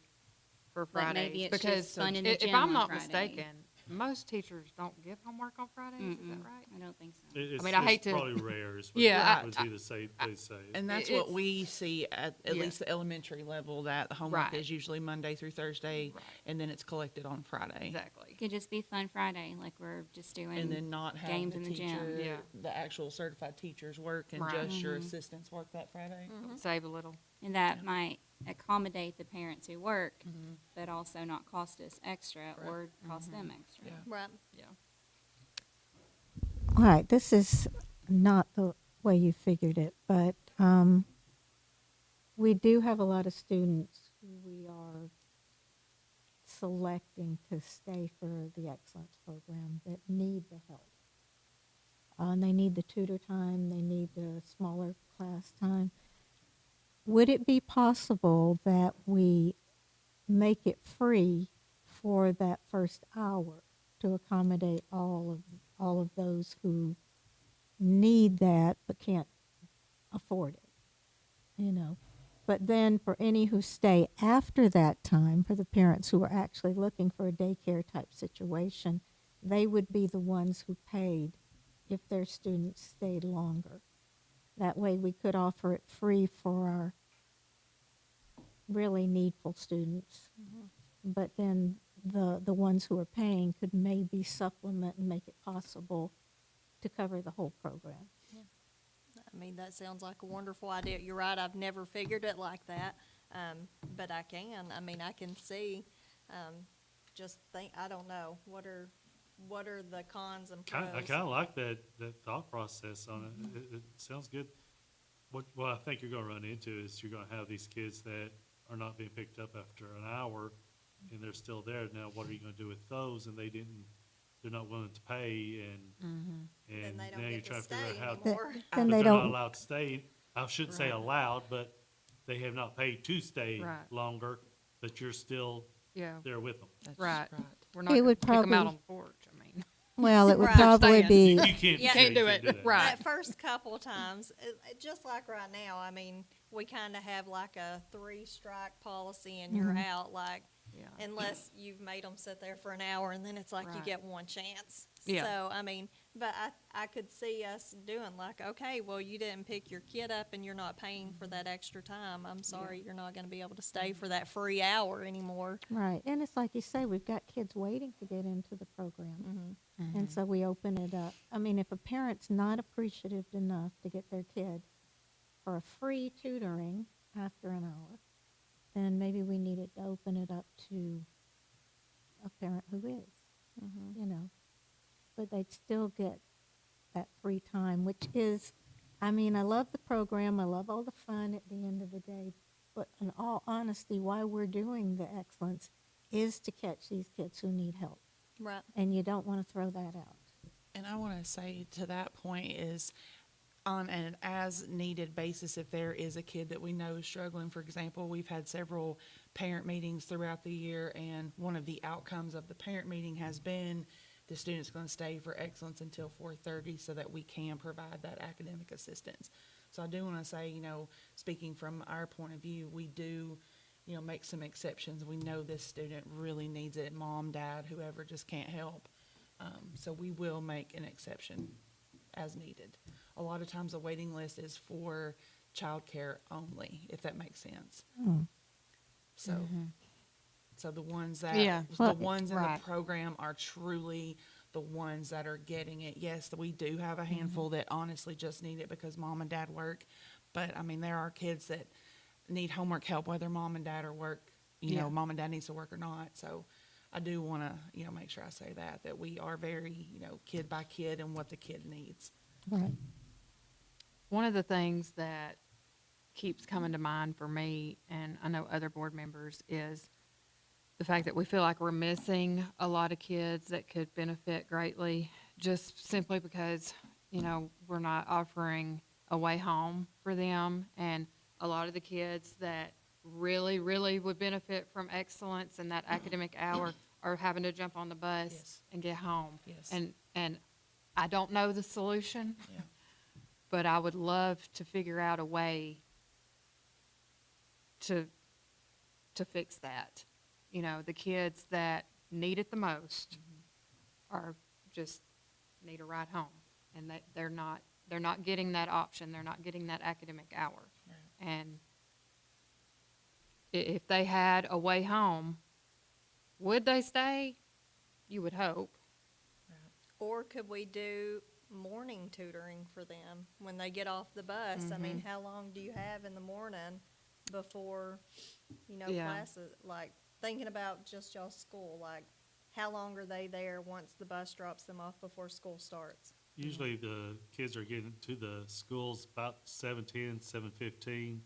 for But Fridays. maybe it's just because fun in the if gym I'm on not Friday. mistaken, most teachers don't give homework on Fridays. Is Mm-mm, that right? I don't think so. It's, mean, I hate it's to- probably rare. Is what Yeah, would be the say. They say. And that's what It's- we see at Yeah. least the elementary level, that the homework Right. is usually Monday through Thursday, Right. and then it's collected on Friday. Exactly. Could just be Fun Friday, like we're just doing. And then not have games the in the gym. teacher, Yeah. the actual certified teachers work and Right. just your Mhm. assistants work that Friday. Save a little. And that might accommodate the parents who work, Mhm. but also not cost us extra or cost them extra. Yeah. Right. Yeah. All right, this is not the way you figured it, but we do have a lot of students who we are selecting to stay for the excellence program that need the help. And they need the tutor time, they need the smaller class time. Would it be possible that we make it free for that first hour to accommodate all of those who need that but can't afford it, But then for any who stay after that time, for the parents who are actually looking for a daycare type situation, they would be the ones who paid if their students stayed longer. That way we could offer it free for our really needful students. But then the ones who are paying could maybe supplement and make it possible to cover the whole program. I mean, that sounds like a wonderful idea. You're right, I've never figured it like that, but I can. I mean, I can see, I don't know, what are the cons and pros? I kinda like that thought process on it. It sounds good. What I think you're gonna run into is you're gonna have these kids that are not being picked up after an hour, and they're still there. Now, what are you gonna do with those? And they're not willing to pay, and Then they don't now you're get to trying to figure out stay how. anymore. Then But they they're not don't, allowed to stay. I shouldn't say Right. allowed, but they have not paid to stay Right. longer, but you're still Yeah, there with them. That's right. We're not It gonna would kick them out probably- on the porch, I mean. well, it would Right. probably Understand. be, You can't. Yeah. Can't do you it. that. Right. That first couple times, just like right now, I mean, we kind of have like a 3-strike policy and you're out, like, Yeah. unless you've made them sit there for an hour and then it's like you Right. get one chance. Yeah. So, I mean, but I could see us doing like, okay, well, you didn't pick your kid up and you're not paying for that extra time. I'm sorry, you're not gonna be able to stay for that free hour anymore. right. And it's like you say, we've got kids waiting to get into the program. Mm-hmm. And so we open it up. I mean, if a parent's not appreciative enough to get their kid for a free tutoring after an hour, then maybe we needed to open it up to a parent who is, you know. But they'd still get that free time, which is, I mean, I love the program. I love all the fun at the end of the day. But in all honesty, why we're doing the excellence is to catch these kids who need help. Right. And you don't want to throw that out. And I want to say to that point is on an as-needed basis, if there is a kid that we know is struggling, for example, we've had several parent meetings throughout the year, and one of the outcomes of the parent meeting has been the student's going to stay for excellence until 4:30 so that we can provide that academic assistance. So I do want to say, you know, speaking from our point of view, we do, you know, make some exceptions. We know this student really needs it, mom, dad, whoever just can't help. So we will make an exception as needed. A lot of times the waiting list is for childcare only, if that makes sense. So, so the ones that, Yeah. the Well, ones in right. the program are truly the ones that are getting it. Yes, we do have a handful that honestly just need it because mom and dad work. But I mean, there are kids that need homework help whether mom and dad are work, you Yeah. know, mom and dad needs to work or not. So I do want to, you know, make sure I say that we are very, you know, kid by kid and what the kid needs. Right. One of the things that keeps coming to mind for me, and I know other board members, is the fact that we feel like we're missing a lot of kids that could benefit greatly, just simply because, you know, we're not offering a way home for them. And a lot of the kids that really, really would benefit from excellence and that academic hour are having to jump on the bus Yes. and get home. Yes. And I don't know the solution. Yeah. But I would love to figure out a way to fix that. You know, the kids that need it the most are just need a ride home, and they're not getting that option. They're not getting that academic hour. Right. And if they had a way home, would they stay? You would hope. Or could we do morning tutoring for them when they get off the bus? I mean, how long do you have in the morning before, you know, Yeah. classes? Like, thinking about just y'all's school, like, how long are they there once the bus drops them off before school starts? Usually the kids are getting to the schools about 7:10, 7:15.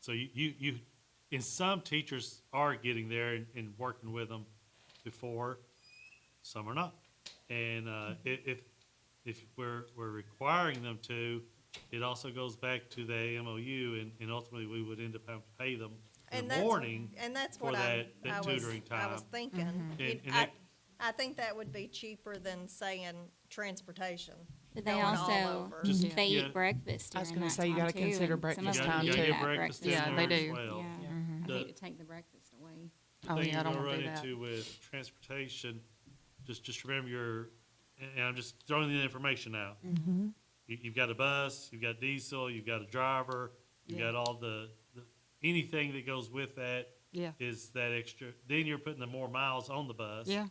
So you, and some teachers are getting there and working with them before, some are not. And, if we're requiring them to, it also goes back to the MOU, and ultimately we would end up having to pay them in And the morning. And that's for what that I was tutoring I was time. thinking. And- It- and I, that- I think that would be cheaper than saying transportation. But they going all also, over. Just- they yeah. eat breakfast I was during gonna that say, you time gotta too, consider and breakfast some of them time, need too. that get breakfast in Yeah, there they as do. well. Yeah, Yeah. I The- hate to take the breakfast away. The Oh, thing yeah, I you're don't gonna wanna run do that. into with transportation, just remember and I'm just throwing the information out. Mm-hmm. You've got a bus, you've got diesel, you've got a driver, You Yeah. got all anything that goes with that Yeah, is that extra, then you're putting the more miles on the bus. yeah.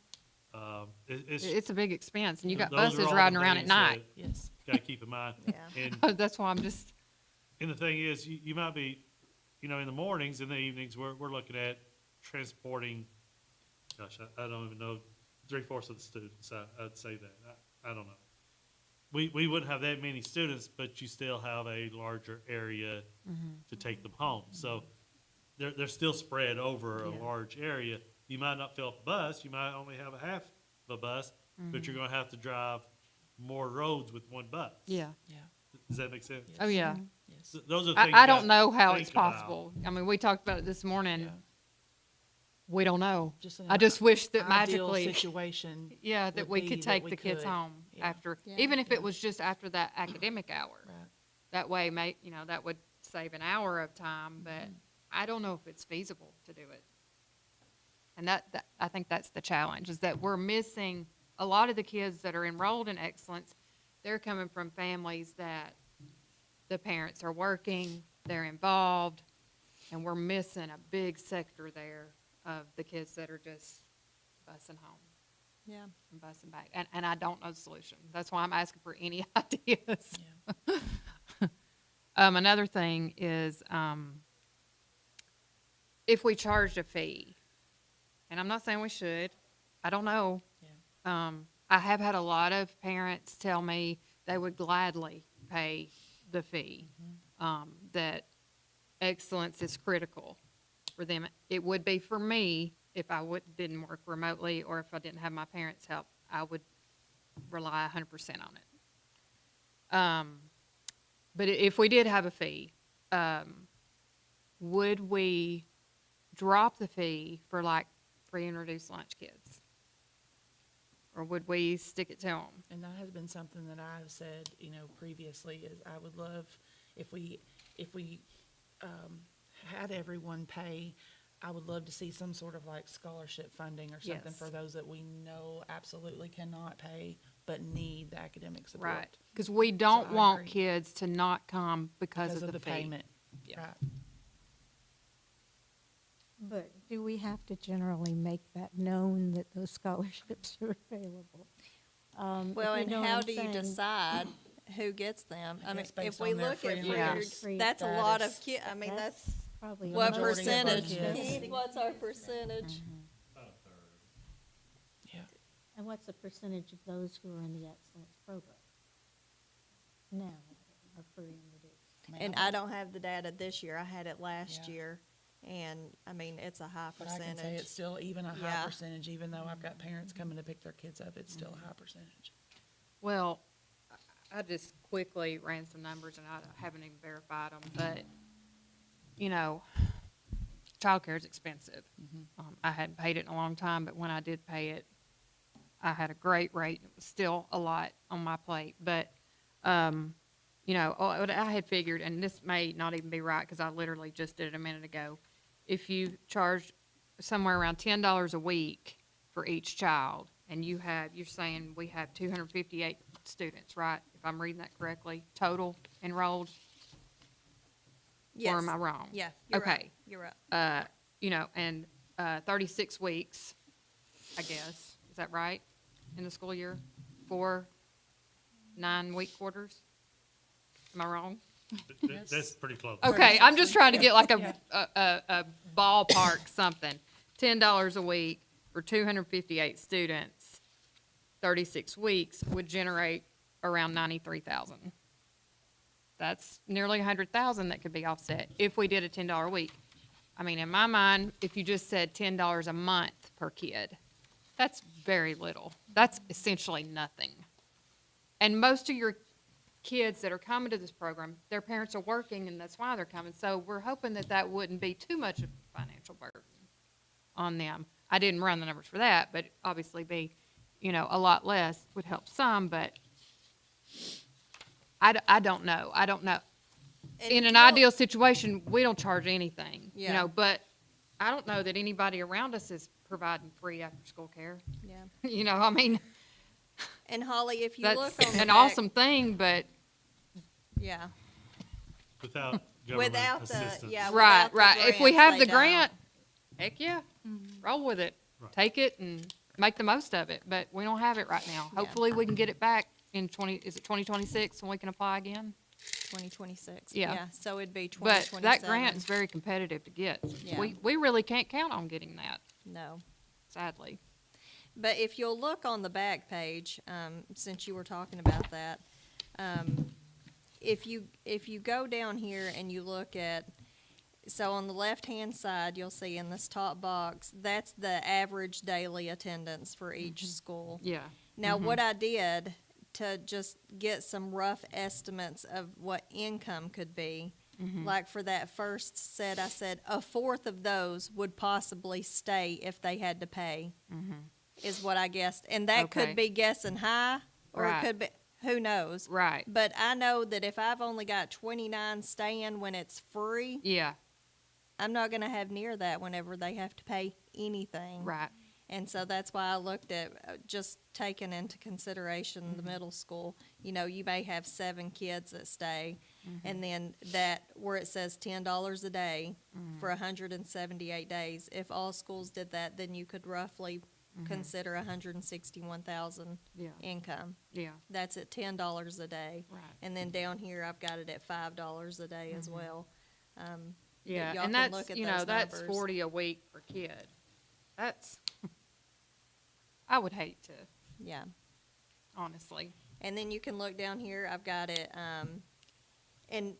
It's. It's a big expense, and you got those are buses all the riding around at things night. Yes. that Gotta keep in mind. Yeah. And That's why I'm just, And the thing is, you might be, in the mornings, in the evenings, we're looking at transporting, gosh, I don't even know, 3/4 of the students, I'd say that, I don't know. We wouldn't have that many students, but you still have a larger area to take them home. So they're still spread over a Yeah. large area. You might not fill up a bus, you might only have a half of a bus, but you're gonna have to drive more roads with one bus. yeah. Yeah. Does that make sense? Oh, yeah. Yes. Those are things. I you don't gotta know how think it's about. possible. I mean, we talked about it this morning. Yeah. We don't know. Just an I just wish that ideal magically, situation. yeah, that would we be could that take we the kids could. home Yeah. after, Yeah. even if it was just after that academic hour. Right. That way, that would save an hour of time, but I don't know if it's feasible to do it. And that I think that's the challenge, is that we're missing a lot of the kids that are enrolled in Excellence. They're coming from families that the parents are working, they're involved, and we're missing a big sector there of the kids that are just busing home Yeah. and busing back. And I don't know the solution. That's why I'm asking for any ideas. Yeah. Another thing is, if we charged a fee, and I'm not saying we should, I don't know. Yeah. I have had a lot of parents tell me they would gladly pay the fee, that Excellence is critical for them. It would be for me if I didn't work remotely, or if I didn't have my parents' help, I would rely 100% on it. But if we did have a fee, would we drop the fee for like free and reduced lunch kids? Or would we stick it to them? And that has been something that I've said, previously, is I would love if we had everyone pay, I would love to see some sort of like scholarship funding or something Yes. for those that we know absolutely cannot pay but need the academic support. Right. Because we don't I want agree. kids to not come because of the fee. payment. Yeah. Right. But do we have to generally make that known that those scholarships are available? If Well, you and know what how I'm do you saying. decide who gets them? I I mean, guess based if we on their look free at and free, reduced free that's a lot of status. I mean, that's Probably a what majority of our percentage? kids. What's our percentage? Yeah. And what's the percentage of those who are in the Excellence program? Now, are free and reduced? And I don't have the data this year. I had it last Yeah. year, and I mean, it's a high But I can say it's percentage. still even a high Yeah. percentage, even though I've got parents coming to pick their kids up, it's still a high percentage. Well, I just quickly ran some numbers, and I haven't even verified them, but, childcare is expensive. I hadn't paid it in a long time, but when I did pay it, I had a great rate. It was still a lot on my plate, but, what I had figured, and this may not even be right, because I literally just did it a minute ago. If you charge somewhere around $10 a week for each child, and you're saying we have 258 students, right? If I'm reading that correctly, total enrolled, Yes. or am I wrong? Yeah, you're right. Okay. You're right. And 36 weeks, I guess, is that right, in the school year? 4 9-week quarters? Am I wrong? That's pretty close. Okay, I'm just trying to get like Yeah. a ballpark something. $10 a week for 258 students, 36 weeks would generate around 93,000. That's nearly 100,000 that could be offset if we did a $10 a week. I mean, in my mind, if you just said $10 a month per kid, that's very little. That's essentially nothing. And most of your kids that are coming to this program, their parents are working, and that's why they're coming. So we're hoping that that wouldn't be too much of a financial burden on them. I didn't run the numbers for that, but obviously be, a lot less would help some, but I don't know. I don't know. And In an you'll- ideal situation, we don't charge anything, Yeah. but I don't know that anybody around us is providing free after-school care. Yeah. I mean, And Holly, if you that's look on the an back- awesome thing, but Yeah. Without government Without assistance. the, yeah, Right, without the right. If we grants, have they the don't. grant, heck yeah, roll with it. Right. Take it and make the most of it, but we don't have it right now. Yeah. Hopefully, we can get it back in is it 2026 when we can apply again? 2026, Yeah. yeah, so it'd be But 2027. that grant is very competitive to get. Yeah. We really can't count on getting that, No. sadly. But if you'll look on the back page, since you were talking about that, if you go down here and you look at, so on the left-hand side, you'll see in this top box, that's the average daily attendance for each school. Yeah. Now, what I did to just get some rough estimates of what income could be, like for that first set, I said a fourth of those would possibly stay if they had to pay, is what I guessed. And that Okay. could be guessing high, or Right. it could be, who knows? Right. But I know that if I've only got 29 staying when it's free, Yeah. I'm not gonna have near that whenever they have to pay anything. Right. And so that's why I looked at just taking into consideration the middle school. You know, you may have 7 kids that stay, and then that, where it says $10 a day for 178 days, if all schools did that, then you could roughly consider 161,000 Yeah. income. Yeah. That's at $10 a day. Right. And then down here, I've got it at $5 a day as well. Yeah, y'all and can that's, look at you know, those that's numbers. 40 a week per kid. That's, I would hate to, Yeah. honestly. And then you can look down here, I've got it, and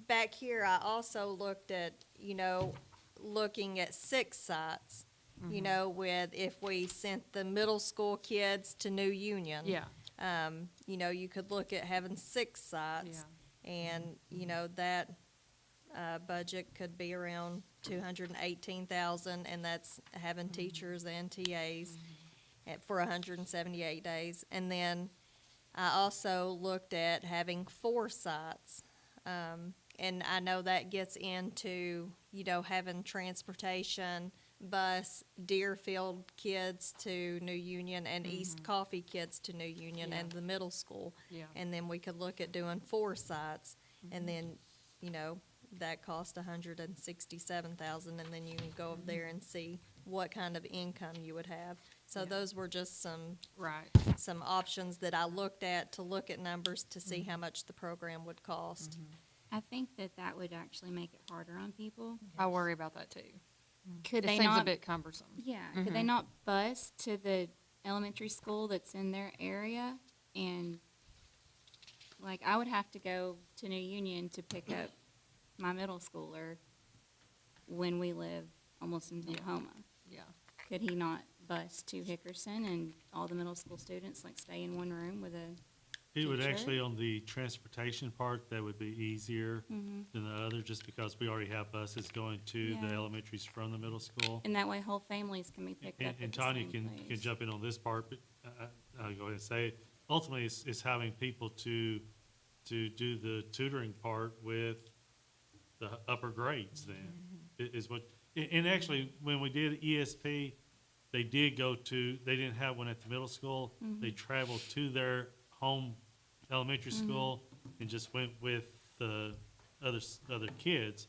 back here, I also looked at, you know, looking at 6 sites, you know, with, if we sent the middle school kids to New Union. Yeah. You know, you could look at having 6 sites. And, you know, that, budget could be around 218,000, and that's having teachers and TAs for 178 days. And then I also looked at having 4 sites. And I know that gets into, you know, having transportation, bus, Deerfield kids to New Union, and East Coffee kids to New Union, Yeah. and the middle school. Yeah. And then we could look at doing 4 sites, and then, you know, that cost 167,000, and then you can go over there and see what kind of income you would have. So Yeah. those were just some Right. options that I looked at to look at numbers to see how much the program would cost. I think that would actually make it harder on people. I worry about that too. Could It they seems a not? bit cumbersome. Yeah, could they not bus to the elementary school that's in their area? And, like, I would have to go to New Union to pick up my middle schooler when we live almost in Oklahoma. Yeah. Could he not bus to Hickerson and all the middle school students, like, stay in one room with a, It would Teacher? actually, on the transportation part, that would be easier than the other, just because we already have buses going to the Yeah. elementaries from the middle school. and that way whole families can be picked up And at the Tanya same can place. jump in on this part, but I'll go ahead and say it. Ultimately, it's having people to do the tutoring part with the upper grades then, is what, and actually, when we did ESP, they did they didn't have one at the middle school. They traveled to their home elementary school and just went with the other kids.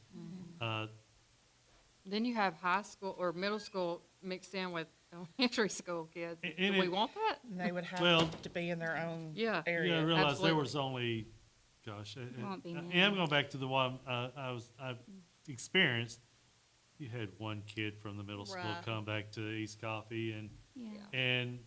Then you have high school or middle school mixed in with elementary school kids. And Do we it- want that? They would Well- have to be in their own Yeah. Yeah, I area. realized there Absolutely. was only, gosh, won't be and many. I'm going back to the one I experienced. You had one kid from the middle school Right. come back to East Coffee, Yeah. and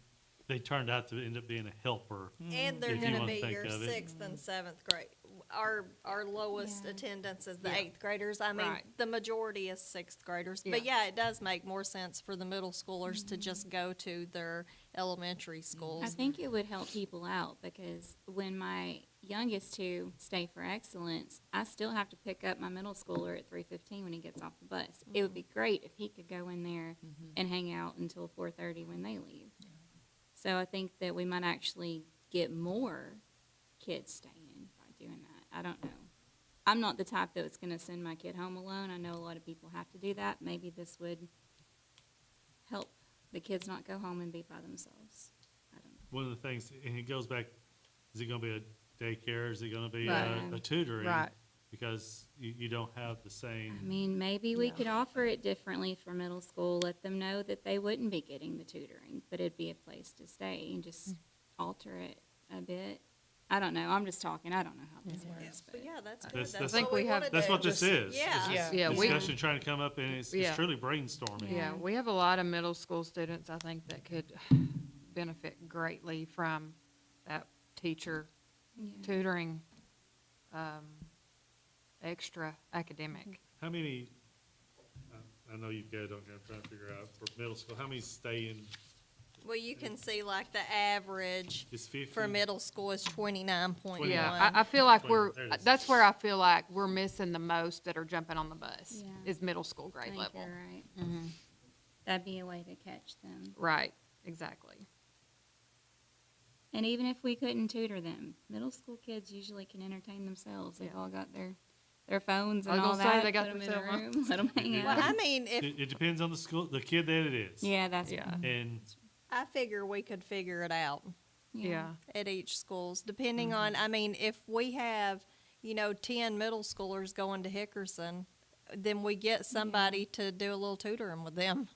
they turned out to end up being a helper. And they're If you gonna wanna be think your of it. 6th and 7th grade. Our lowest Yeah. attendance is the Yeah. 8th graders. I mean, Right. the majority is 6th graders. But Yeah. yeah, it does make more sense for the middle schoolers to just go to their elementary I schools. think it would help people out because when my youngest 2 stay for excellence, I still have to pick up my middle schooler at 3:15 when he gets off the bus. It would be great if he could go in there and hang out until 4:30 when they leave. So I think that we might actually get more kids staying by doing that. I don't know. I'm not the type that's going to send my kid home alone. I know a lot of people have to do that. Maybe this would help the kids not go home and be by themselves. I don't know. One of the things, and it goes back, is it going to be a daycare? Is it going to be Right. a tutoring? Right. because you don't have the same. I mean, maybe we could offer it differently for middle school, let them know that they wouldn't be getting the tutoring, but it'd be a place to stay, and just alter it a bit. I don't know, I'm just talking, I don't know how this works, But but. yeah, that's good. That's- That's that's- what we we have- wanna That's do. what this is. Yeah. It's just Yeah, we- discussion trying to come up, and it's Yeah. truly brainstorming. Yeah, we have a lot of middle school students, I think, that could benefit greatly from that teacher Yeah. tutoring, extra academic. How many, I know you guys don't, I'm trying to figure out, for middle school, how many stay in, Well, you can see like the average is 50? for middle school is 29.1. Yeah, I feel like There it is. that's where I feel like we're missing the most that are jumping on the bus, Yeah. is middle school I grade think level. you're right. Mhm. That'd be a way to catch them. Right, exactly. And even if we couldn't tutor them, middle school kids usually can entertain themselves. They've Yeah. all got their phones I and was all gonna say, that. they got Put 'em their in a cell phone. room, let 'em hang Yeah. Well, I out. mean, if, It depends on the school, the kid that it is. Yeah, that's Yeah. right. And I figure we could figure it out Yeah, at each schools, depending on, I mean, if we have, 10 middle schoolers going to Hickerson, then we get somebody to do a little tutoring with them.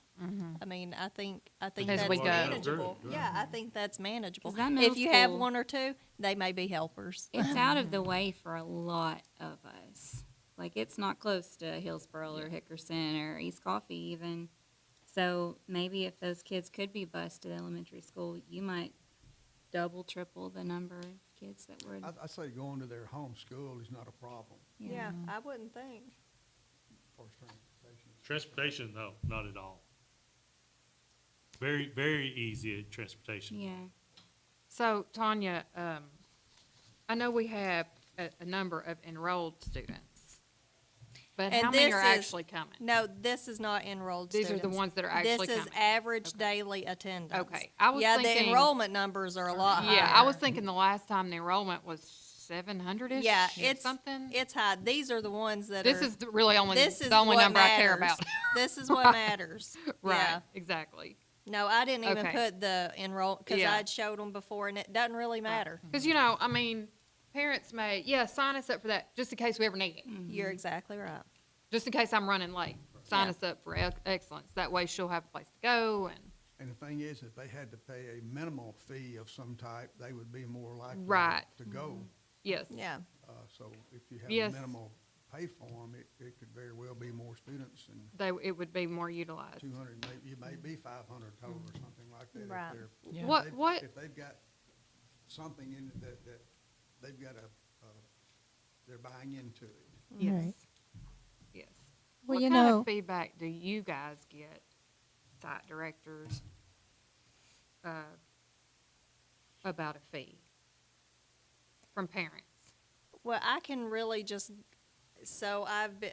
I mean, I think As that's we go. manageable. Good. Yeah, I think that's manageable. 'Cause that middle If you have school- one or two, they may be helpers. It's out of the way for a lot of us. Like, it's not close to Hillsborough or Hickerson or East Coffee even. So maybe if those kids could be bused to the elementary school, you might double, triple the number of kids that would. I say going to their home school is not a problem Yeah, I wouldn't think. for transportation. transportation, no, not at all. Very, very easy at transportation. Yeah. so Tanya, I know we have a number of enrolled students, but And how many this are is- actually coming? No, this is not enrolled These students. are the ones that are actually This is coming. average Okay. daily attendance. Okay, I was Yeah, the thinking- enrollment numbers are a lot higher. Yeah, I was thinking the last time the enrollment was 700-ish, Yeah, it's something. It's high. These are the ones that This are. is really only This is the only what number I care matters. about. This is what matters. Right, Yeah. exactly. No, I didn't even Okay. put the enroll because Yeah. I'd showed them before, and it doesn't really matter. Because I mean, parents may sign us up for that just in case we ever need it. You're exactly right. Just in case I'm running late, sign Yeah. us up for excellence. That way she'll have a place to go and. And the thing is, if they had to pay a minimal fee of some type, they would be more likely Right. to go. Yes. Yeah. So if you have Yes. a minimal pay for them, it could very well be more students and It would be more utilized. 200, maybe, it may be 500 total or something like that. if Right. they're- Yeah. What- if they- what- If they've got something in it that they've got they're buying into it. Yes. Right. Yes. Well, What you kind know, of feedback do you guys get, site directors, about a fee from parents? Well, I can really just, so I've been,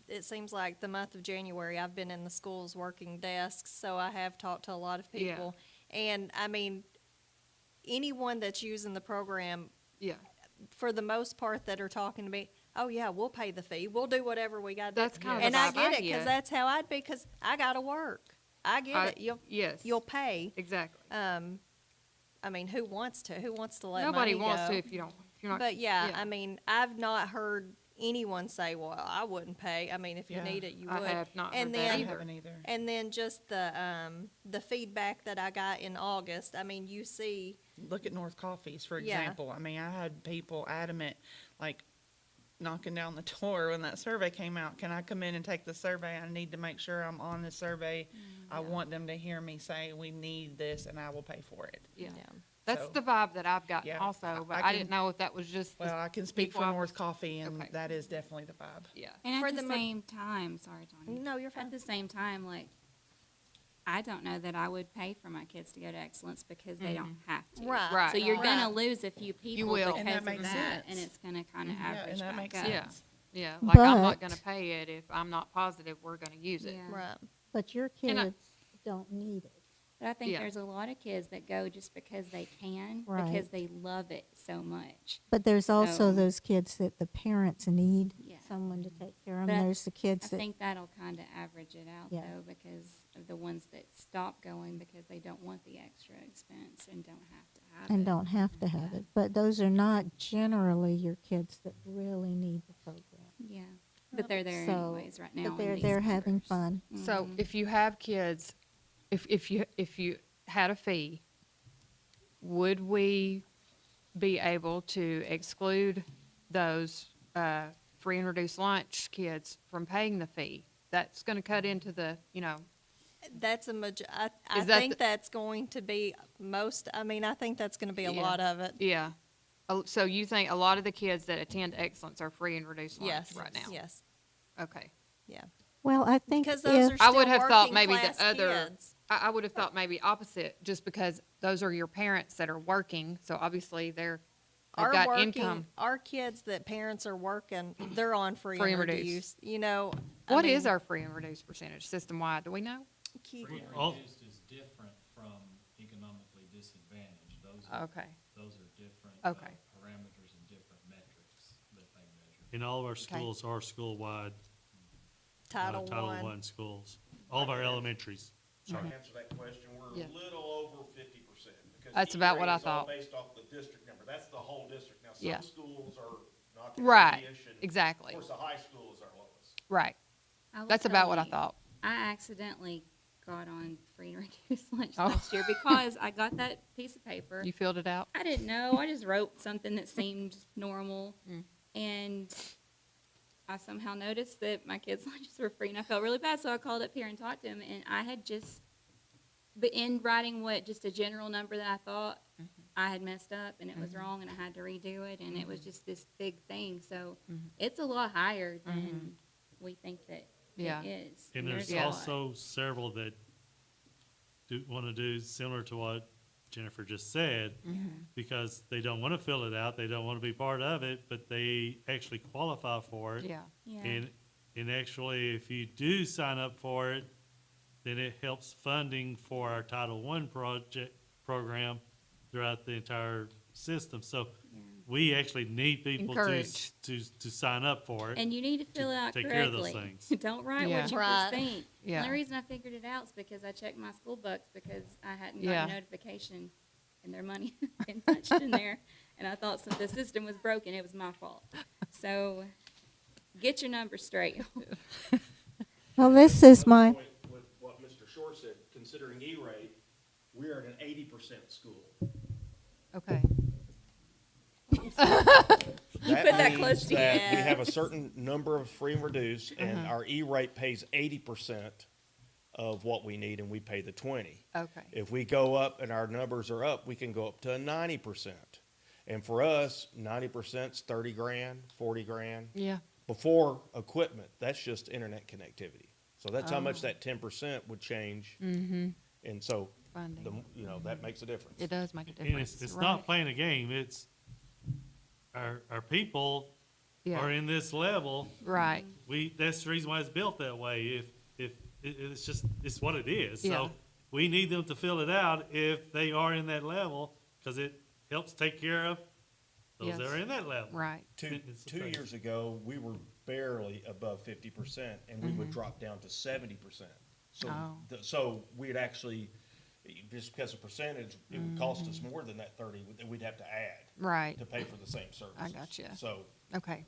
it seems like the month of January, I've been in the schools working desks, so I have talked to a lot of Yeah. people. And I mean, anyone that's using the program, Yeah, for the most part that are talking to me, oh yeah, we'll pay the fee. We'll do whatever we got to do. That's kind of And the I vibe get I it, because get. that's how I'd be, because I gotta work. I get it. yes. You'll pay. Exactly. I mean, who wants to? Who wants to let Nobody money wants go? to if you're not. But yeah, I mean, I've not heard anyone say, "Well, I wouldn't pay." I mean, if you Yeah, need it, you I would. have not and heard that I then, either. haven't either. and then just the feedback that I got in August. I mean, you see, Look at North Coffees, for Yeah. example. I mean, I had people adamant, like, knocking down the door when that survey came out. Can I come in and take the survey? I need to make sure I'm on the survey. I want them to hear me say, we need this, and I will pay for it. Yeah. yeah. That's So- the vibe that I've gotten Yeah, also, but I I didn't can- know if that was just, Well, I can speak for people I North was- Coffee, and Okay. that is definitely the vibe. yeah. And For at the the mo- same time, sorry, Tanya. No, you're fine. At the same time, like, I don't know that I would pay for my kids to go to Excellence because they don't have to. Right. Right. So you're gonna Right. lose a few people will. because And that of makes that, and sense. it's gonna kind of Yeah, average and that back makes up. Yeah. sense. Yeah, like I'm not But- gonna pay it if I'm not positive we're gonna use it. Yeah. Right. but your And I- kids don't need it. But I think Yeah. there's a lot of kids that go just because they can, Right. because they love it so much. But there's also So- those kids that the parents need Yeah. someone to take care of But them. I- There's the I kids that, think that'll kind of average it out Yeah. though, because of the ones that stop going because they don't want the extra expense and don't have to have it. and don't have to have it. But those are not generally your kids that really need the program. Yeah, but they're there So- anyways right now. But in they're these there having numbers. fun. So if you have kids, if you had a fee, would we be able to exclude those free and reduced lunch kids from paying the fee? That's going to cut into the, That's I Is that think the- that's going to be I think that's gonna be a Yeah. lot of it. yeah. So you think a lot of the kids that attend Excellence are free and reduced lunch Yes, right now? yes, Okay. yeah. Well, I think Because those are if, I still would have thought working maybe class the other, kids. I would have thought maybe opposite, just because those are your parents that are working, so obviously they've Our got working, income. our kids that parents are working, they're on free Free and and reduced. reduced, you know. What is our free and reduced percentage system-wide? Do we know? Free and All- reduced is different from economically disadvantaged. Those are, Okay, those are different Okay. parameters and different metrics that they measure. And all of our schools are school-wide, Title Title I. I schools, all of our elementaries. To answer that question, we're Yeah. a little over 50%. because That's about what E-rate I is all thought. Based off the district number, that's the whole district. Now, Yeah. some schools are not Right, county-ish, and exactly. Of course, the high school is our lowest. right. I will That's tell about what I you, thought. I accidentally got on free and reduced lunch Oh. last year because I got that piece of paper. You filled it out? I didn't know. I just wrote something that seemed normal. Mm. And I somehow noticed that my kids' lunches were free, and I felt really bad. So I called up here and talked to him, and I had but in writing just a general number that I thought I had messed up, and it was wrong, and I had to redo it, and it was just this big thing. So it's a lot higher than we think that Yeah. it is. And there's a lot. also several that want to do similar to what Jennifer just said, because they don't want to fill it out, they don't want to be part of it, but they actually qualify for it. Yeah. Yeah. And actually, if you do sign up for it, then it helps funding for our Title I program throughout the entire system. So we actually need people Encourage. to sign up for it. And you need to fill it out take care of those correctly. things. Don't write Yeah. what you Right. think. Yeah. The only reason I figured it out is because I checked my school books because I hadn't Yeah. got a notification and their money had been punched in there. And I thought since the system was broken, it was my fault. So get your numbers straight. well, this is my, Point with what Mr. Shore said, considering E-rate, we're at an 80% school. Okay. You put that close to your We head. have a certain number of free and reduced, and our E-rate pays 80% of what we need, and we pay the 20. Okay. If we go up and our numbers are up, we can go up to a 90%. And for us, 90%'s 30 grand, 40 grand. Yeah. Before equipment, that's just internet connectivity. So that's how much that 10% would change. Mm-hmm. And so, Funding. that makes a difference. It does make a And difference. it's right. not playing a game, it's, our people are Yeah. in this level. Right. That's the reason why it's built that way. It's what it is. Yeah. So we need them to fill it out if they are in that level, because it helps take care of those that Yes. are in that level. Right. It's Two okay. years ago, we were barely above 50%, and we would drop down to 70%. So, Oh. so we'd actually, just because of percentage, it would cost us more than that 30 that we'd have to add Right. to pay for the same services. I gotcha. So, Okay.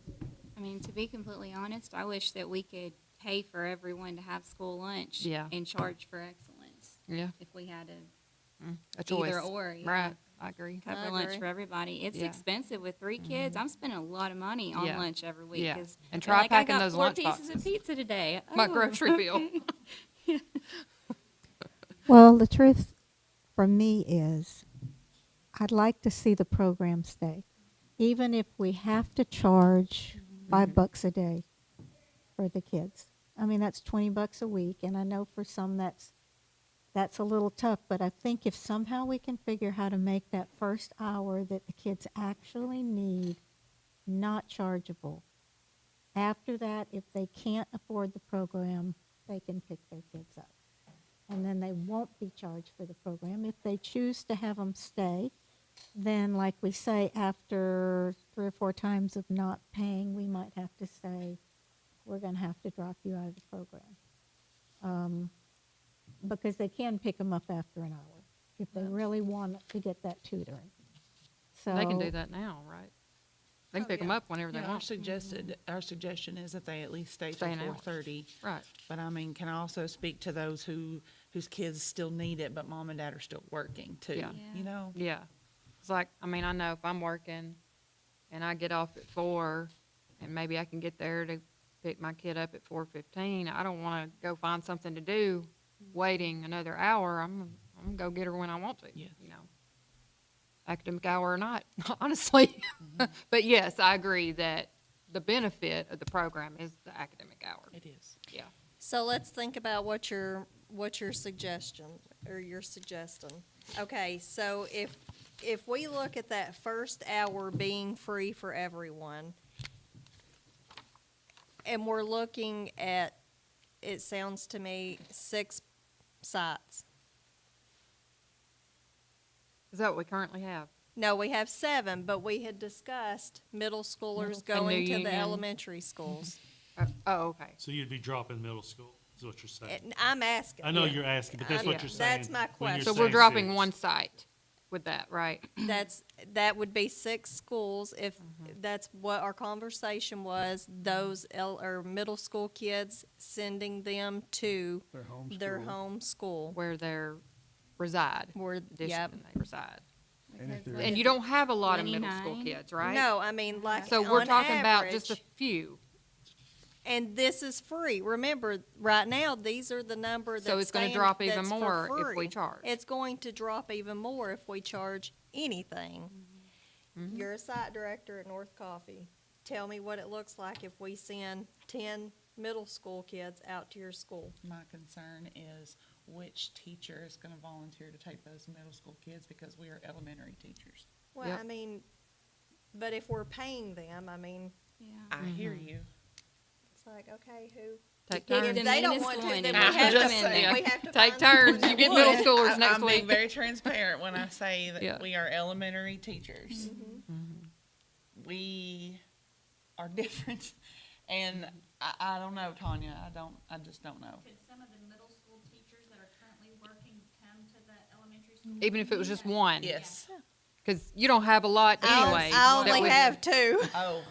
I mean, to be completely honest, I wish that we could pay for everyone to have school lunch Yeah. and charge for excellence. Yeah. If we had to A choice. either or, yeah. Right. I agree. cover I lunch agree. for everybody. It's Yeah. expensive with 3 kids. I'm spending a lot of money on Yeah. lunch every week. Yeah. 'Cause And they're try like, I packing got those 4 lunch pieces boxes. of pizza today. My Oh, grocery bill. okay. well, the truth for me is I'd like to see the program stay. Even if we have to charge $5 a day for the kids. I mean, that's $20 a week, and I know for some that's a little tough, but I think if somehow we can figure how to make that first hour that the kids actually need not chargeable. After that, if they can't afford the program, they can pick their kids up. And then they won't be charged for the program. If they choose to have them stay, then like we say, after 3 or 4 times of not paying, we might have to say, we're going to have to drop you out of the program. Because they can pick them up after an hour if they really want to get that tutoring. So They can do that now, right? They can Oh, pick them yeah. up whenever they Yeah, want. our suggestion is that they at least stay till Stay an hour. 4:30. Right. But I mean, can I also speak to those whose kids still need it, but mom and dad are still working too? Yeah. You know? Yeah. It's like, I mean, I know if I'm working and I get off at 4 and maybe I can get there to pick my kid up at 4:15, I don't want to go find something to do waiting another hour. I'm gonna go get her when I want to, Yes. you know. Academic hour or not, honestly. But yes, I agree that the benefit of the program is the academic hour. It is. Yeah. So let's think about what your suggestion, or you're suggesting. Okay, so if we look at that first hour being free for everyone, and we're looking at, it sounds to me, 6 sites. Is that what we currently have? No, we have 7, but we had discussed middle schoolers And going New to the Union. elementary schools. Oh, okay. So you'd be dropping middle school, is what you're saying. And I'm asking. I know you're asking, but that's what Yeah. you're saying. That's my when you're question. So we're saying dropping 6. one site with that, right? That would be 6 schools, if Mm-hmm. that's what our conversation was, those or middle school kids, sending them to Their home their school. home school. Where they're reside, Where, district yep. and they reside. And if they're- And you don't have a lot of middle school 29? kids, right? No, I mean, like, So we're on talking about just a average, few. and this is free. Remember, right now, these are the number that's So it's gonna stand- drop even that's for more if we free. charge. It's going to drop even more if we charge anything. Mm-hmm. You're a site director at North Coffee. Tell me what it looks like if we send 10 middle school kids out to your school. My concern is which teacher is gonna volunteer to take those middle school kids because we are elementary teachers. Well, Yep. I mean, but if we're paying them, I mean, Yeah. I hear you. it's like, okay, who? Take If turns. they don't Middle want to, school then we and I'm have just to, saying. we have to Take find someone turns. that You get would. middle schoolers next I'm being week. very transparent when I say that Yeah. we are elementary teachers. Mm-hmm. We are different, and I don't know, Tanya, I just don't know. Could some of the middle school teachers that are currently working come to the elementary school? Even if it was just one. Yes. Because you don't have a lot anyway. I that only would- have 2. Oh,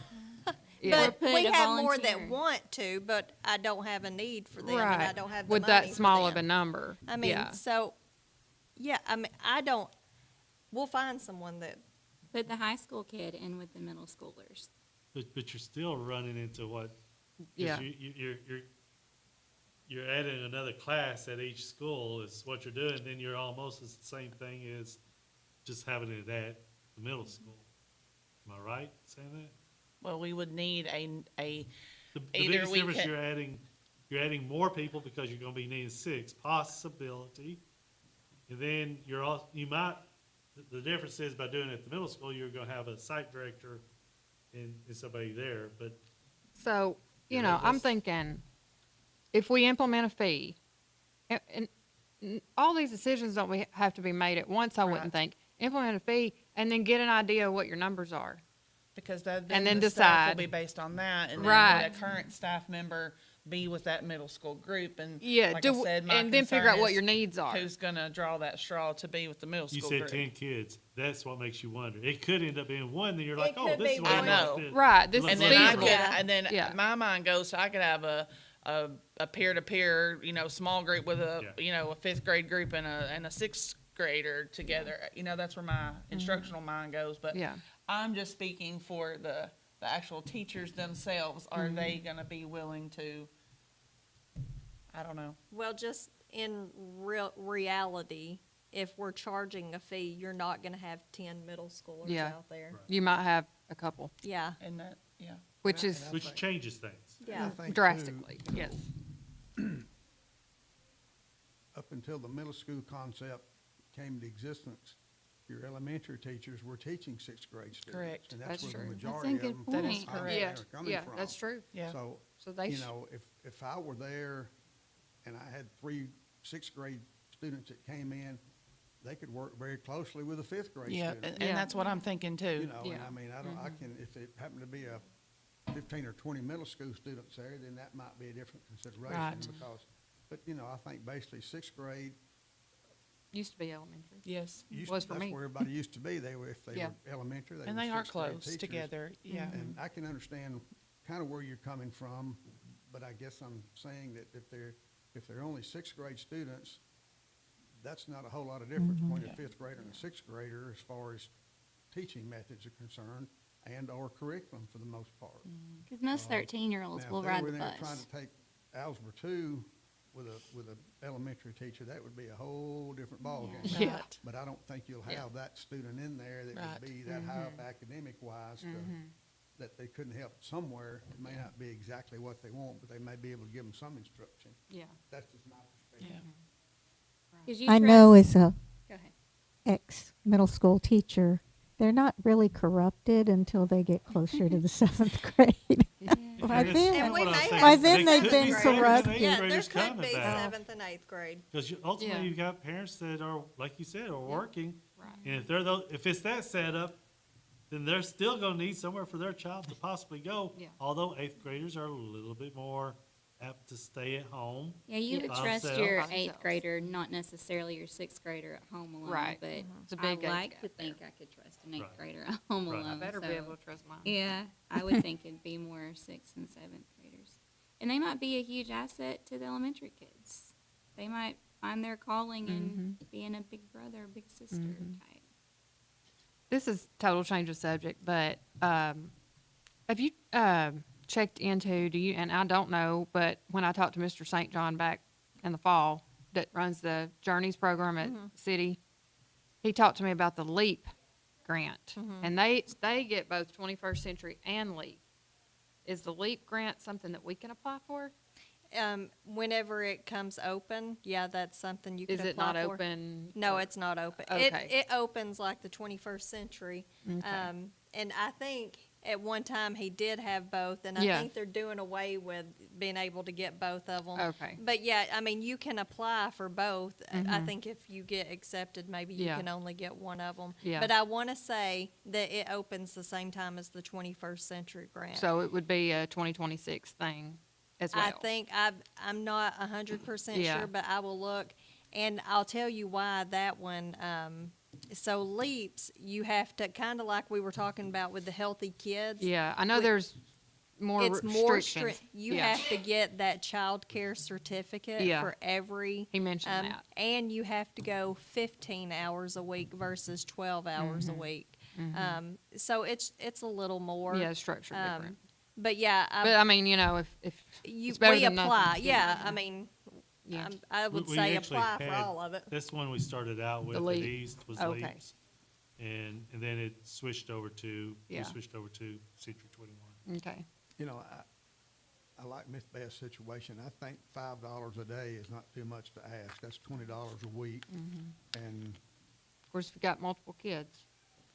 Yeah. But put we a have more that volunteer. want to, but I don't have a need for them, and I Right. don't have the With money that for small of a them. number. I mean, Yeah. so, yeah, I mean, we'll find someone that, Put the high school kid in with the middle schoolers. But you're still running into what? 'cause Yeah. You're adding another class at each school is what you're doing, then you're almost the same thing as just having it at the middle school. Am I right saying that? well, we would need a The Either biggest we difference, can- you're adding more people because you're gonna be needing 6, possibility. And then the difference is by doing it at the middle school, you're gonna have a site director and somebody there, but So, you Yeah, know, I'm that's- thinking, if we implement a fee, and all these decisions don't have to be made at once, I wouldn't Right. think. Implement a fee, and then get an idea of what your numbers are. because that, And then the staff will decide. be based on that, and then Right. would a current staff member be with that middle school group, and Yeah, like I said, my and then figure concern out what is your needs are. who's gonna draw that straw to be with the middle you school said group. 10 kids. That's what makes you wonder. It could end up being 1, then you're like, It oh, could this be is what I know. like this. Right, this Look, And is then I feasible. could, Yeah. and then Yeah. my mind goes to I could have a peer-to-peer, small group with a 5th grade group and a 6th grader together. That's where my instructional mind goes. But Yeah. I'm just speaking for the actual teachers themselves. Are they gonna be willing to? I don't know. well, just in reality, if we're charging a fee, you're not gonna have 10 middle schoolers Yeah. out there. Right. You might have a couple, Yeah, And that, which And is I Which think- changes things. and I yeah. think, too, drastically, yes. Up until the middle school concept came into existence, your elementary teachers were teaching 6th grade students. Correct. And That's that's where true. the That's a majority of good them. That is point. correct. Yeah, Are coming yeah, from. that's true. Yeah. So, So they you sh- know, if I were there and I had 3 6th grade students that came in, they could work very closely with a 5th grade Yeah, student. and that's what I'm thinking You too. know, and Yeah. I mean, I can, if it happened to be a 15 or 20 middle school students there, then that might be a different consideration Right. because, but, you know, I think basically 6th grade, Used to be elementary. Yes. Was for That's me. where everybody used to be. They were, if they Yeah. were elementary, they were And they are sixth grade close teachers. together, yeah. And I can understand kind of where you're coming from, but I guess I'm saying that if they're only sixth grade students, that's not a whole lot of difference between a Yeah. fifth grader and a sixth grader as far as teaching methods are concerned and/or curriculum for the most part. Because most 13-year-olds Now, will if they ride were the there trying bus. to take algebra 2 with a elementary teacher, that would be a whole different ballgame. Yeah. Right. But I don't think you'll Yeah. have that student in there that Right. would be that high up academic-wise that they couldn't help somewhere. It may not be exactly what they want, but they may be able to give them some instruction. Yeah. That's just my perspective. Yeah. 'Cause you I know trust- as a Go ahead. ex-middle school teacher, they're not really corrupted until they get closer to the seventh grade. By And it's then- kinda And we what I was may saying. have By then They they've could been be seventh and corrupted. eighth Yeah, there graders could coming be back. seventh and eighth grade. Because ultimately, Yeah. you've got parents that are, like you said, are working. Right. And if they're if it's that setup, then they're still gonna need somewhere for their child to possibly go. Yeah. Although eighth graders are a little bit more apt to stay at home. Yeah, you Yeah. would trust By your themselves. eighth grader, not necessarily your sixth grader at home alone. Right. But It's a I big age like gap to there. think I could trust an eighth Right. grader at home Right. I alone. I better be so- able to trust mine. Yeah, I would think it'd be more sixth and seventh graders. And they might be a huge asset to the elementary kids. They might find their calling in being a big brother, big sister type. This is total change of subject, but have you checked into, do you, and I don't know, but when I talked to Mr. St. John back in the fall that runs the Journeys program at City, he talked to me about the LEAP grant. And they get both 21st Century and LEAP. Is the LEAP grant something that we can apply for? Whenever it comes open, yeah, that's something you could Is apply it not for. open? No, or- it's not open. Okay. It opens like the 21st century. Okay. And I think at one time he did have both, and I Yeah. think they're doing away with being able to get both of them. Okay. But yeah, I mean, you can apply for both. I think if you get accepted, maybe you Yeah. can only get one of them. Yeah. But I want to say that it opens the same time as the 21st century grant. So it would be a 2026 thing as well? I think I'm not 100% Yeah. sure, but I will look, and I'll tell you why that one. So LEAPs, you have to kind of like we were talking about with the healthy kids. Yeah, I know we- there's more It's more restrictions. strict. You Yeah. have to get that child care certificate Yeah. for every. He mentioned that. And you have to go 15 hours a week versus 12 hours a week. So it's a little more. Yeah, structured different. But yeah, But I mean, you know, if you, it's better we than nothing. apply. Yeah, I mean, Yeah. I would We say actually apply for had- all of it. This one we started out with at LEAP. East was Okay. LEAPs. And then it switched over to, Yeah. we switched over to Century 21. Okay. You know, I like Miss Beth's situation. I think $5 a day is not too much to ask. That's $20 a week. And Of course, if you got multiple kids,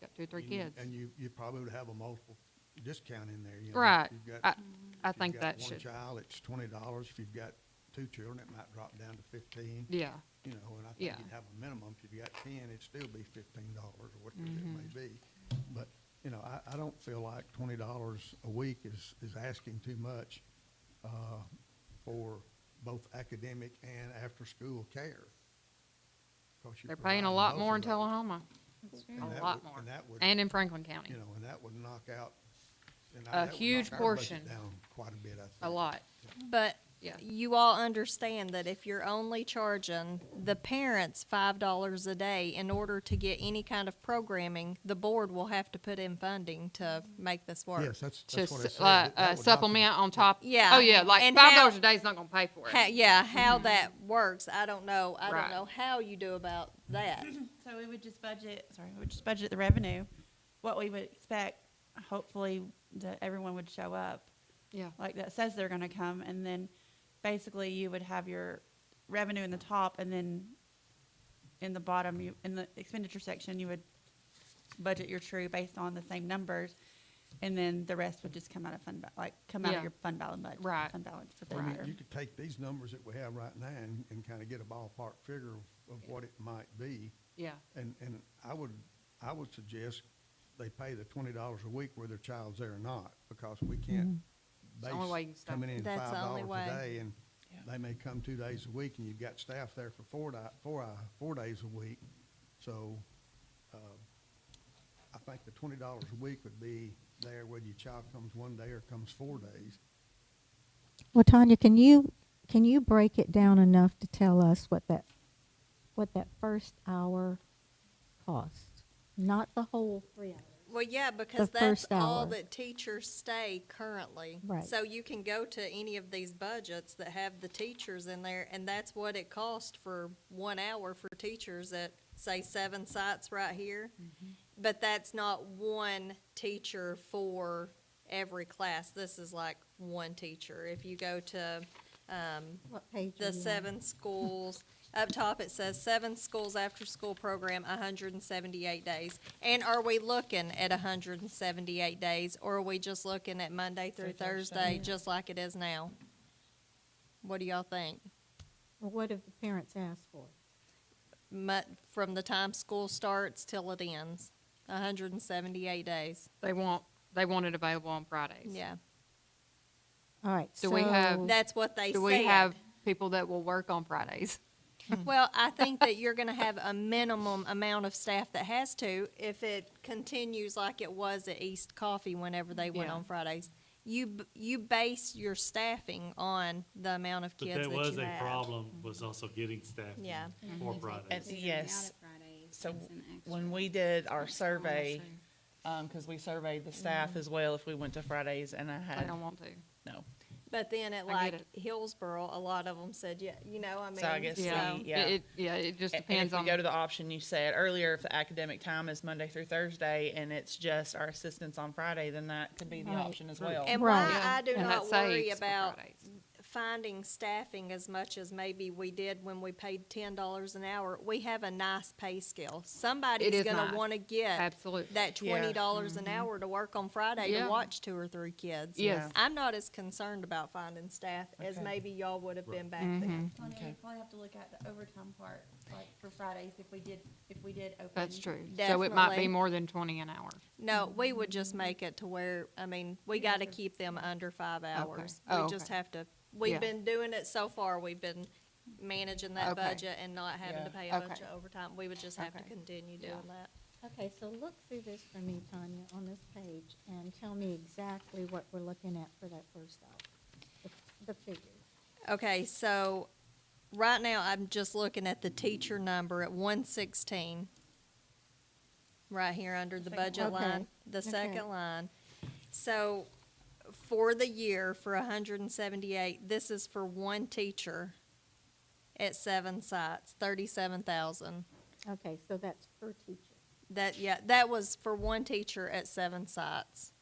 got 2 or 3 kids. And you probably would have a multiple discount in there. You know, Right. If you've got- I if you've think got that one should, child, it's $20. If you've got 2 children, it might drop down to 15. yeah. You know, and I Yeah. think you'd have a minimum. If you've got 10, it'd still be $15 or whatever it may be. But, you know, I don't feel like $20 a week is asking too much for both academic and after-school care. 'Cause you're They're paying a providing lot both more of in those. Tullahoma, And a that lot would- more. And that would, And in Franklin County, you know, and that would knock out. and A that would huge knock our budget portion. Down quite a bit, I think. a lot. But Yeah. you all understand that if you're only charging the parents $5 a day in order to get any kind of programming, the board will have to put in funding to make this work. Yes, that's To what I said. That would knock the- supplement on top. Yeah. Oh, yeah, like And $5 how- a day is not gonna pay for it. How that works, I don't know. I Right. don't know how you do about that. So we would just budget the revenue, what we would expect, hopefully that everyone would show up. Yeah. Like that says they're gonna come, and then basically you would have your revenue in the top, and then in the bottom, in the expenditure section, you would budget your true based on the same numbers, and then the rest would just come out of come out Yeah. of your fund balance budget. Right. Fund balance for the And year. you could take these numbers that we have right now and kind of get a ballpark figure of what it might be. Yeah. And I would suggest they pay the $20 a week whether their child's there or not, because we can't the only way you can base stop coming in That's the only $5 way. a day and they may come 2 days a week, and you've got staff there for 4 days a week. So, I think the $20 a week would be there whether your child comes 1 day or comes 4 days. Well, Tanya, can you break it down enough to tell us what that first hour costs? Not the whole 3 hours. Well, yeah, because The that's first all hour. that teachers stay currently. Right. So you can go to any of these budgets that have the teachers in there, and that's what it costs for 1 hour for teachers at, say, 7 sites right here. But that's not one teacher for every class. This is like one teacher. If you go to, What page are the you on? 7 schools, up top it says 7 schools after-school program, 178 days. And are we looking at 178 days, or are we just looking at Monday through Through Thursday. Thursday, just like it is now? What do y'all think? Well, what if the parents ask for it? From the time school starts till it ends, 178 days, They want it available on Fridays. yeah. All right, Do we have- so- That's what they said. Do we have people that will work on Fridays? Well, I think that you're gonna have a minimum amount of staff that has to, if it continues like it was at East Coffee whenever they went Yeah. on Fridays. You base your staffing on the amount of But kids that that was you a have. problem, was also getting staff Yeah. for And Fridays. yes, so when we did our survey, cause we surveyed the staff as well if we went to Fridays, and I They had, don't want to. no. But then at I like get Hillsboro, a lot of them said, yeah, I mean. So I guess Yeah, we- yeah. it just And depends if on. we go to the option you said earlier, if the academic time is Monday through Thursday and it's just our assistants on Friday, then that could be the Right. option as well. And Right. why I do And not that worry saves for about Fridays. finding staffing as much as maybe we did when we paid $10 an hour, we have a nice pay scale. Somebody's is gonna nice. wanna get Absolutely. that Yeah. $20 an hour to work on Friday to Yeah. watch 2 or 3 kids. Yes. I'm not as concerned about finding staff as Okay. maybe y'all would have been back Mm-hmm. then. Tanya, Okay. you probably have to look at the overtime part, like for Fridays, if we did open. That's true. So it might Definitely. be more than 20 an hour. No, we would just make it to where, I mean, we gotta keep them under 5 hours. Oh, We just okay. have to, we've Yeah. been doing it so far, we've been managing that Okay. budget and not having to Yeah. pay a Okay. bunch of overtime. We would just have to Okay. continue Yeah. doing that. Okay, so look through this for me, Tanya, on this page, and tell me exactly what we're looking at for that first hour, the figures. Okay, so right now I'm just looking at the teacher number at 116. Right here under the budget Okay, line, the okay. second line. So for the year, for 178, this is for one teacher at 7 sites, 37,000. Okay, so that's per teacher. That was for one teacher at 7 sites.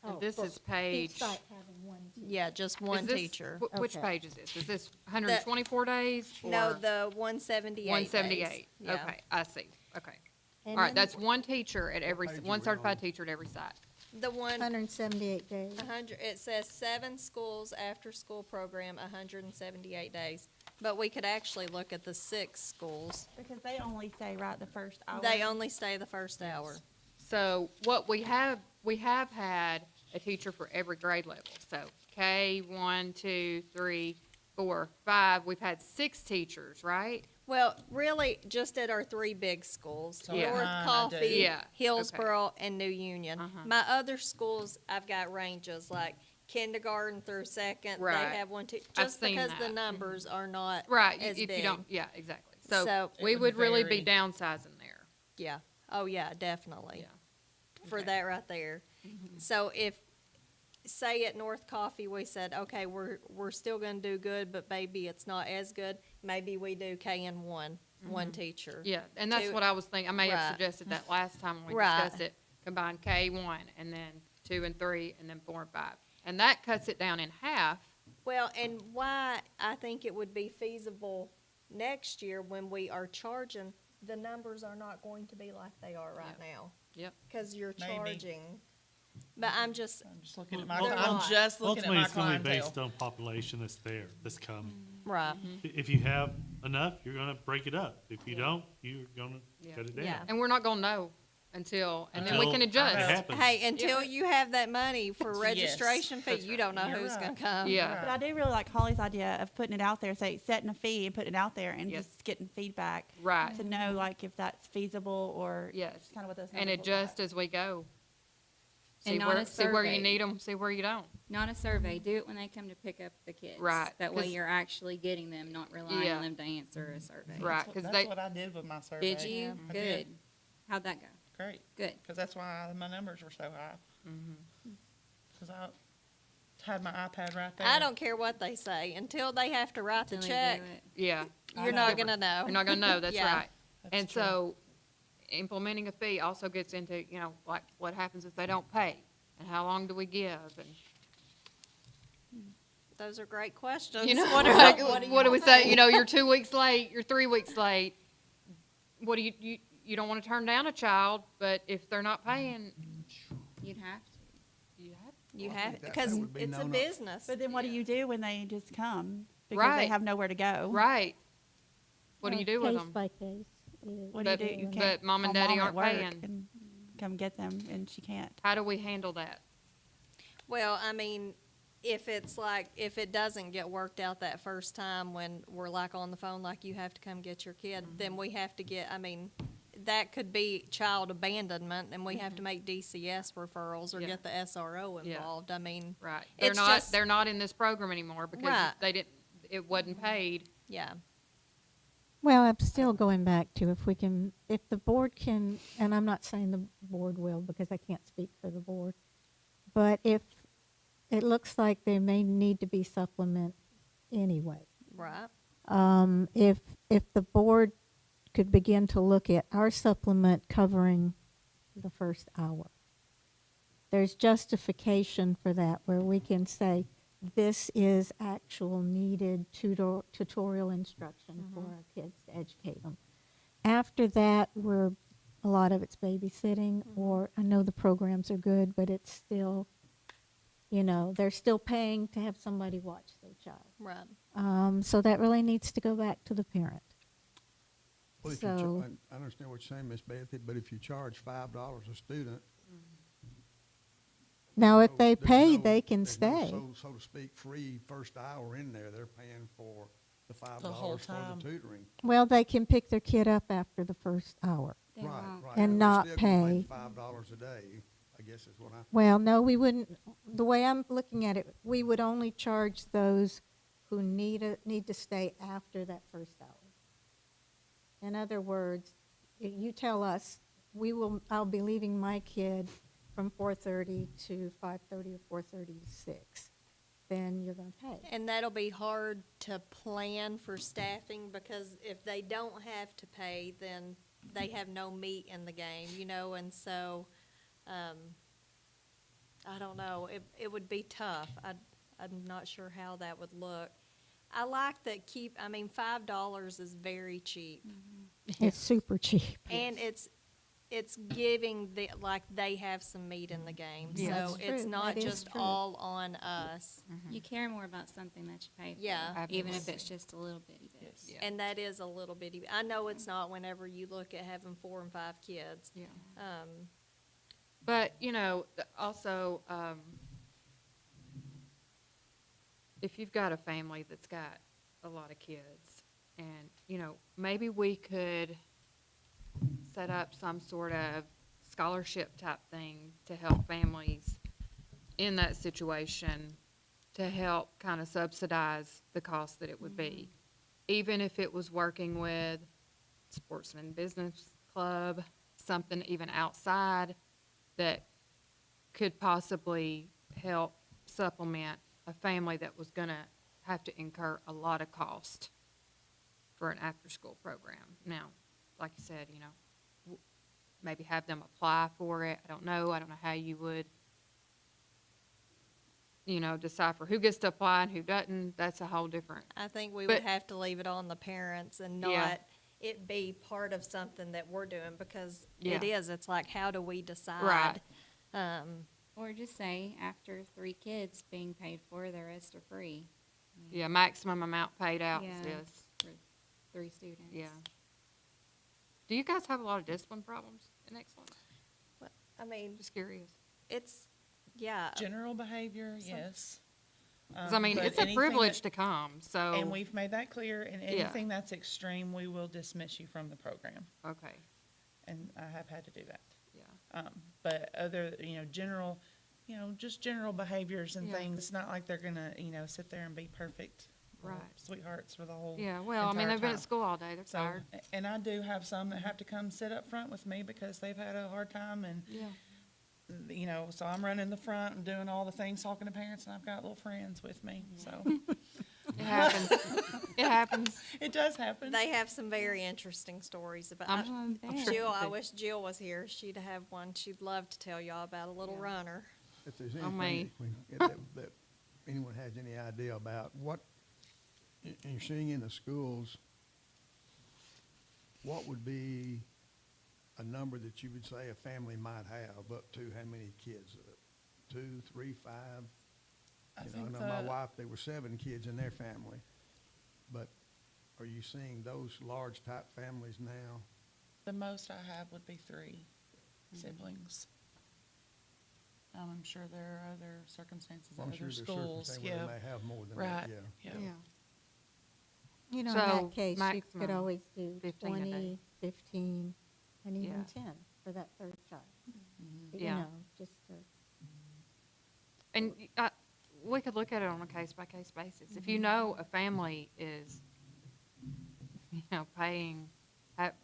Oh, This for is page. Each site having one teacher. Yeah, just is one this- teacher. Which Okay. page is this? Is this 124 days? No, or the 178 days. 178. Yeah. Okay, I see. Okay. And All right, then that's one teacher at every, page are one we certified on? teacher at every site. The one, 178 days. 100, it says 7 schools after-school program, 178 days. But we could actually look at the 6 schools. Because they only say, right, the first hour. They only stay the first hour. So what we have had a teacher for every grade level. So K, 1, 2, 3, 4, 5, we've had 6 teachers, right? Well, really, just at our 3 big schools, So Yeah. North I do. Coffee, Yeah, Hillsboro, and New Union. Uh-huh. My other schools, I've got ranges, like kindergarten through 2nd, they Right. have 1, 2, I've just seen because the that. numbers are not Right, as if big. you don't, yeah, exactly. So- So It we would would really be vary. downsizing there. Yeah, oh yeah, definitely. Yeah. For Okay. that right there. So if, say at North Coffee, we said, okay, we're still gonna do good, but maybe it's not as good, maybe we do K and one teacher. Yeah, and that's Two- what I was thinking. I may have Right. suggested that last time when we Right. discussed it. Combine K1 and then 2 and 3 and then 4 and 5. And that cuts it down in half. Well, and why I think it would be feasible next year when we are charging, the numbers are not going to be like they are right now. Yep. Cause you're Maybe. charging, but I'm just, I'm just looking at my, They're I'm not. just looking at Ultimately, my it's gonna be clientele. based on population that's there, that's coming. right, If you have enough, you're gonna break it up. If you don't, you're gonna Yeah. cut it down. Yeah. And we're not gonna know until, and then we Until can it adjust. happens. Hey, until you have that money for registration fee, that's you right. don't know You're who's gonna right. come. Yeah. But I do really like Holly's idea of putting it out there, say, setting a fee and putting it out there and Yes. just getting feedback. Right. To know, like, if that's feasible or. Yes. Kind of what those And numbers look adjust like. as we go. And See not where, a see where you survey. need them, see where you don't. Not a survey, do it when they come to pick up the kids. Right, That way 'cause- you're actually getting them, not relying Yeah. on them to answer a survey. Right, because That's they, what I did with my survey. Did you? I Good. did. How'd that go? Great, Good. because that's why my numbers were so high. Because I had my iPad right there. I don't care what they say, until they have to write the Till they do check, it. yeah. you're not gonna know. You're not gonna know, that's Yeah. right. That's And true. so, implementing a fee also gets into, you know, like, what happens if they don't pay? And how long do we give? And, Those are great questions. you know, What are- like, what do you what do we wanna say? do? You know, you're 2 weeks late, you're 3 weeks late. What do you don't want to turn down a child, but if they're not paying, You'd have to. you have You Well, I have, think that because would be it's a no-no. business. But then what do you do when they just come? Because Right. they have nowhere to go. right. What do you do with Case them? by case. is- What do you But- do? You but can't mom and call daddy mom at aren't work paying. and come get them, and she can't. How do we handle that? Well, I mean, if it's like, if it doesn't get worked out that first time when we're like on the phone, like you have to come get your kid, then we have to get, I mean, that could be child abandonment and we have to make DCS referrals or Yeah. get the SRO Yeah. involved. I mean, Right. They're It's not, just- they're not in this program anymore because Right. they didn't, it wasn't paid. yeah. Well, I'm still going back to if we can, if the board can, and I'm not saying the board will because I can't speak for the board, but if it looks like there may need to be supplement anyway. Right. If the board could begin to look at our supplement covering the first hour. There's justification for that where we can say, this is actual needed tutorial instruction for our kids to educate them. After that, a lot of it's babysitting, or I know the programs are good, but it's still, they're still paying to have somebody watch their child. Right. So that really needs to go back to the parent. Well, if So- I understand what you're saying, Miss Bethy, but if you charge $5 a student. Now, if no- they there's pay, no- they can there's no stay. So to speak, free first hour in there, they're paying for the whole $5 for time. the tutoring. Well, they can pick their kid up after the first hour. They Right, won't. right. And They're not still gonna pay. $5 a day, I guess is what I. Well, no, we wouldn't, the way I'm looking at it, we would only charge those who need to stay after that first hour. In other words, you tell us, I'll be leaving my kid from 4:30 to 5:30 or 4:30 to 6, then you're gonna pay. And that'll be hard to plan for staffing because if they don't have to pay, then they have no meat in the game, and so, I don't know, it would be tough. I'm not sure how that would look. I like that $5 is very cheap. It's super cheap. And it's giving they have some meat in the game. Yeah. So That's it's true. not That is just true. all on us. You care more about something that you pay for. Yeah. Even if Absolutely. it's just a little bitty bit. Yes. And that is a little bitty, I know it's not whenever you look at having 4 and 5 kids. Yeah. Um, But, also, if you've got a family that's got a lot of kids and, maybe we could set up some sort of scholarship type thing to help families in that situation to help kind of subsidize the cost that it would be. Even if it was working with Sportsman Business Club, something even outside that could possibly help supplement a family that was going to have to incur a lot of cost for an after-school program. Now, like you said, maybe have them apply for it. I don't know how you would, decipher who gets to apply and who doesn't. That's a whole different. I think we But- would have to leave it on the parents and Yeah. not it be part of something that we're doing because Yeah. it's like, how do we decide? Right. Or just say, after 3 kids being paid for, the rest are free. Yeah, maximum amount paid out Yeah. is this. For 3 students. Yeah. Do you guys have a lot of discipline problems in Excellence? I mean, Just curious. it's, yeah. General behavior, Some- yes. 'Cause I mean, But it's a anything privilege that- to come, so. And we've made that clear, and Yeah. anything that's extreme, we will dismiss you from the program. Okay, And I have had to do that. yeah. But other, general, just general behaviors and Yeah. things, it's not like they're gonna, sit there and be perfect. little Right. Sweethearts for the whole. Yeah, well, I mean, entire they've been time. at school all day, they're So, tired. and I do have some that have to come sit up front with me because they've had a hard time and, Yeah. so I'm running the front and doing all the things, talking to parents, and I've got little friends with me, so. It happens. It happens. It does happen. They have some very interesting stories about. I'm sure Jill, they I do. wish Jill was here. She'd have one she'd love to tell y'all about, a little Yeah. runner. If there's Oh, my. anything that anyone has any idea about what, you're seeing in the schools, what would be a number that you would say a family might have up to how many kids? 2, 3, 5? I You know, think I know my the- wife, there were 7 kids in their family. But are you seeing those large type families now? The most I have would be 3 siblings. I'm sure there are other circumstances at I'm sure other there's schools, circumstances where yeah. they may have more than Right, that, yeah. yeah. You know, in So, that case, you could maximum always do 15 a day. 20, 15, and even Yeah. 10 for that third child. You Yeah. know, just to. And we could look at it on a case-by-case basis. If you know a family is, paying at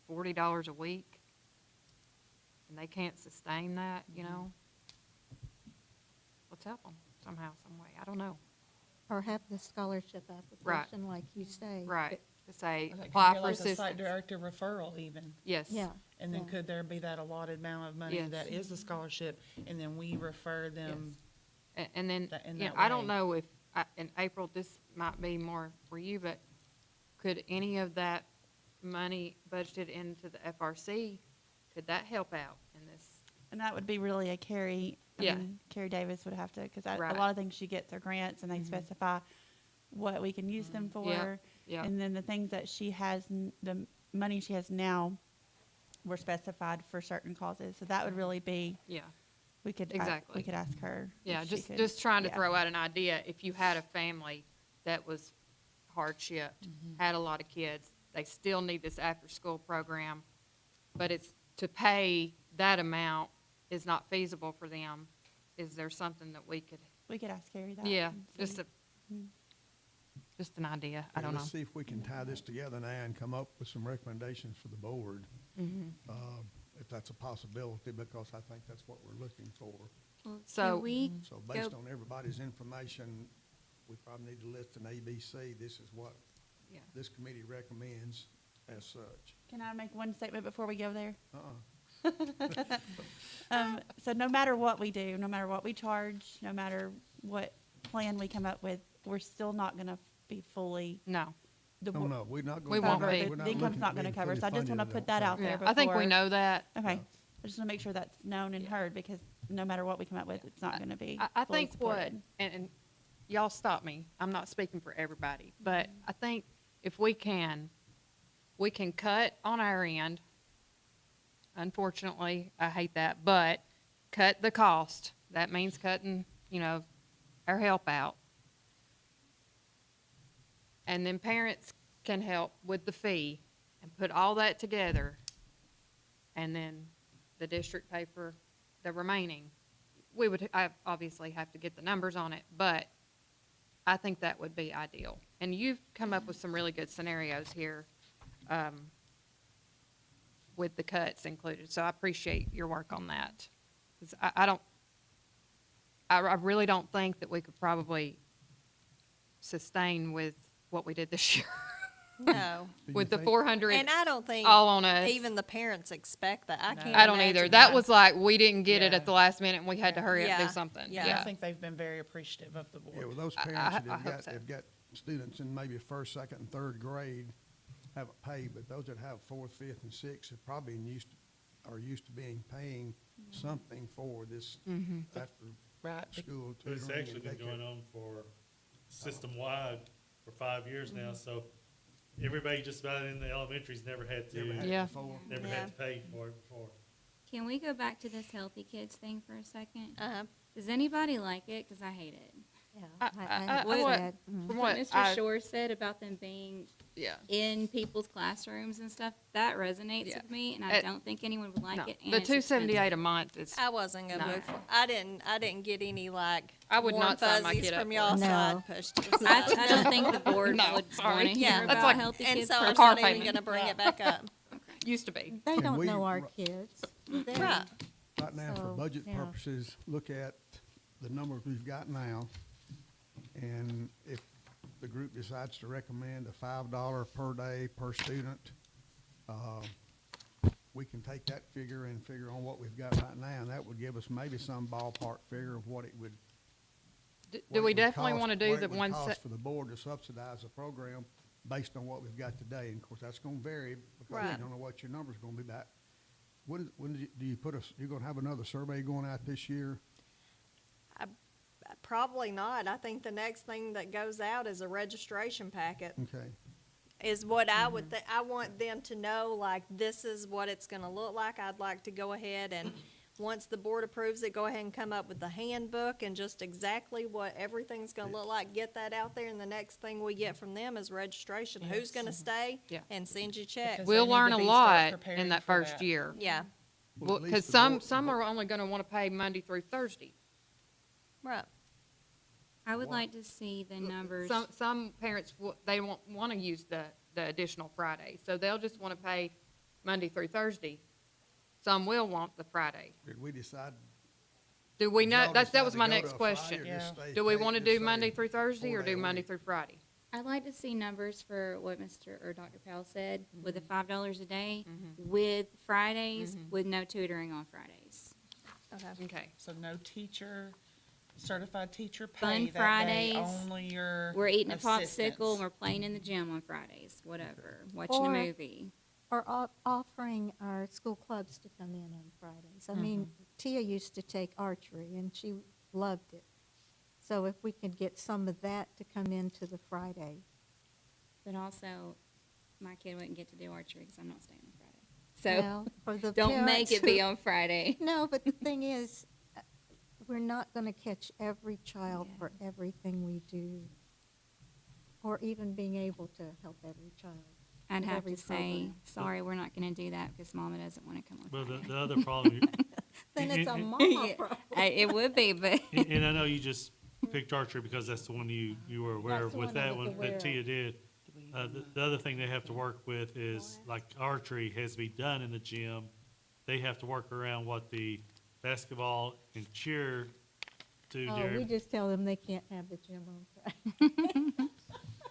$40 a week, and they can't sustain that, let's help them somehow, some way. I don't know. Or have the scholarship application, like you say. Right, to say, I think apply could be for like a site assistance. director referral even. Yes. Yeah. And then Yeah. could there be that allotted amount of money Yes. that is the scholarship, and then we refer them? And then, in that I don't way. know if, in April, this might be more for you, but could any of that money budgeted into the FRC, could that help out in this? And that would be really a Carrie, Yeah. Carrie Davis would have to, because a Right. lot of things she gets are grants and they specify what we can use them for. Yeah. And then the things that she has, the money she has now were specified for certain causes. So that would really be, Yeah. we could, Exactly. we could ask her. if Yeah, she just, could- just trying to yeah. throw out an idea, if you had a family that was hardship, had a lot of kids, they still need this after-school program, but it's, to pay that amount is not feasible for them, is there something that we could, We could ask Carrie that. yeah, and just see. a, just an idea, I Okay, don't know. Let's see if we can tie this together now and come up with some recommendations for the board, if that's a possibility, because I think that's what we're looking for. So- Can we So based go, on everybody's information, we probably need to list an ABC. This is what Yeah. this committee recommends as such. Can I make one statement before we go there? Uh-uh. So no matter what we do, no matter what we charge, no matter what plan we come up with, we're still not gonna be fully. No, the No, bo- no, we're not We going to. won't cover. be. The income's not gonna cover, so I just wanna put that out there yeah, before. I think we know that. Okay, Yeah. I just wanna make sure that's known and Yeah. heard, because no matter what we come up with, it's not gonna be I fully think what, supported. and y'all stop me, I'm not speaking for everybody, but I think if we can cut on our end. Unfortunately, I hate that, but cut the cost. That means cutting, our help out. And then parents can help with the fee and put all that together. And then the district pay for the remaining. I obviously have to get the numbers on it, but I think that would be ideal. And you've come up with some really good scenarios here, with the cuts included, so I appreciate your work on that. 'Cause I really don't think that we could probably sustain with what we did this year, No. Do you with the think- 400 And I don't think all on us. even the parents expect that. I can't I don't either. imagine That how- was like, we didn't get it Yeah. at the last minute and we had to hurry up and Yeah. do something. Yeah. I Yeah. think they've been very appreciative of the Yeah, well, board. those I parents that hope so. have got students in maybe first, second, and third grade haven't paid, but those that have fourth, fifth, and sixth are probably are used to paying something for this after Right. school But it's tutoring actually and been daycare. going on for system-wide for 5 years now, so everybody just about in the elementaries never had Never had to, it Yeah. before. never Yeah. had to pay for it before. Can we go back to this Healthy Kids thing for a second? Uh-huh. Does anybody like it? Because I hate it. Yeah. I- what- said, From What what Mr. I, Shore said about them being yeah. in people's classrooms and stuff, that resonates Yeah. with me, and I Uh, don't think anyone would like No, it. and the it's 278 expensive. a month is, I wasn't gonna No. move for, I didn't get any like I would warm not sign my fuzzies kid up from for y'all, it. so I No. pushed it aside. I don't think the board No, would sorry. want to Yeah. hear That's about like- Healthy And Kids. so a I'm car not even payment. gonna bring it back up. used to be. They Can don't we know our ri- kids. They- Right. Right now, for So, budget yeah. purposes, look at the numbers we've got now. And if the group decides to recommend a $5 per day per student, we can take that figure and figure on what we've got right now. And that would give us maybe some ballpark figure of what it would. Do what it we would definitely cost- want to do what it the would one cost set? for the board to subsidize the program based on what we've got today. And of course, that's gonna vary because we Right. don't know what your number's gonna be back. When do you put you're gonna have another survey going out this year? Probably not. I think the next thing that goes out is a registration packet, Okay. is what I would think. I want them to know, like, this is what it's gonna look like. I'd like to go ahead and, once the board approves it, go ahead and come up with the handbook and just exactly what everything's gonna look like, get that out there, and the next thing we get from them is registration. Who's gonna stay? Yeah. And send you checks. Because We'll they need to learn a be- start lot preparing in that for first that. year. Yeah, Well, at least Because the some, board- some are only gonna wanna pay Monday through Thursday. right. I would like to see the numbers. Some parents, they won't wanna use the additional Friday, so they'll just wanna pay Monday through Thursday. Some will want the Friday. Did we decide? Do we know, y'all that decide was to my go to next a Friday question. or just Yeah. stay- Do we stay- wanna just do say Monday through Thursday or 4 day do a Monday week? through Friday? I'd like to see numbers for what Mr. or Dr. Powell said, with the $5 a day, Mm-hmm. with Fridays, with no tutoring on Fridays. Okay. Okay. So no teacher, certified teacher Fun pay that day, Fridays. only your We're eating a popsicle, assistants. and we're playing in the gym on Fridays, whatever, watching a Or- movie. Or offering our school clubs to come in on Fridays. I mean, Tia used to take archery, and she loved it. So if we could get some of that to come into the Friday. But also, my kid wouldn't get to do archery because I'm not staying on Friday. So Well, for the don't make parents it be who- on Friday. No, but the thing is, we're not going to catch every child for everything we do, or even being able to help every child. I'd with have every to say, program. sorry, we're not going to do that because Mama doesn't want to come on Well, Friday. the other problem, Then it's a And- mama Yeah, problem. it would be, but and I know you just picked archery because that's the one you were aware That's of. the With one I that was one aware that of. Tia did, the other thing they have to work with is, like, archery has to be done in the gym. They have to work around what the basketball and cheer do Oh, we during. just tell them they can't have the gym on Friday.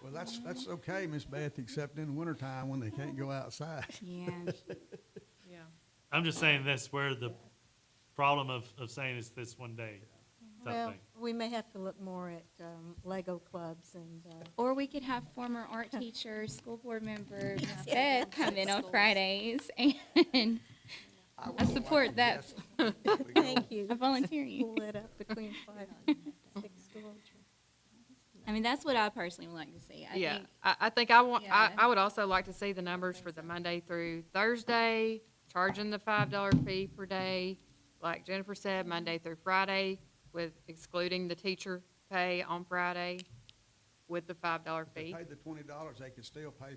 Well, that's okay, Miss Beth, except in the wintertime when they can't go outside. yeah. Yeah. I'm just saying that's where the problem of saying it's this one day type Well, thing. we may have to look more at Lego clubs and, Or we could have former art teacher, school board member, Ms. Beth come in on Fridays and I support that. thank you. I volunteer you. Pull it up between 5 and 6 children. I mean, that's what I personally would like to see. I Yeah, think I think I want, Yeah. I would also like to see the numbers for the Monday through Thursday, charging the $5 fee per day. Like Jennifer said, Monday through Friday, with excluding the teacher pay on Friday with the $5 If they fee. paid the $20, they could still pay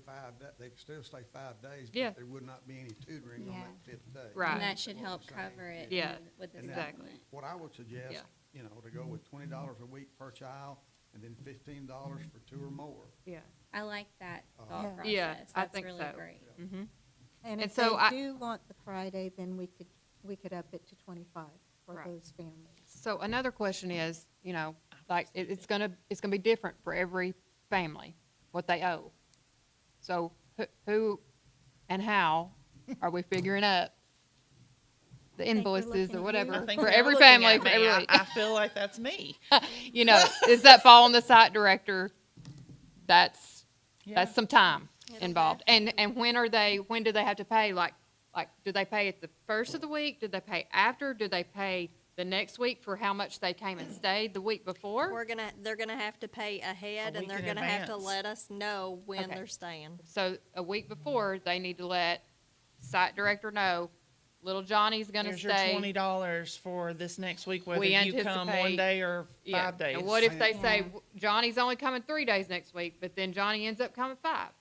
they could still stay 5 days, Yeah. but there would not be any tutoring on Yeah. that 5th day. Right. and that should That's help what I'm saying. cover it Yeah, with the And that- supplement. What I would suggest, Yeah. to go with $20 a week per child, and then $15 for 2 or more. Yeah. I like that thought Yeah. process. Yeah, I That's think really so. great. Mm-hmm. And And if so they do want the Friday, then we could up it to 25 for Right. those families. So another question is, like, it's gonna be different for every family, what they owe. So who and how are we figuring up the think we're invoices looking or at whatever I think for you're every looking family, at for me. every I feel like that's me. does that fall on the site director? That's Yeah. some time It'll involved. And when do they have to pay? Like, do they pay at the first of the week? Do they pay after? Do they pay the next week for how much they came and stayed the week before? They're gonna have to pay ahead, A and week they're in gonna have to advance. let us know when Okay. they're staying. So a week before, they need to let site director know little Johnny's gonna Here's your stay. $20 for this next week, whether We you come one anticipate- day or Yeah. 5 days. And what if they say, Yeah. Johnny's only coming 3 days next week, but then Johnny ends up coming 5?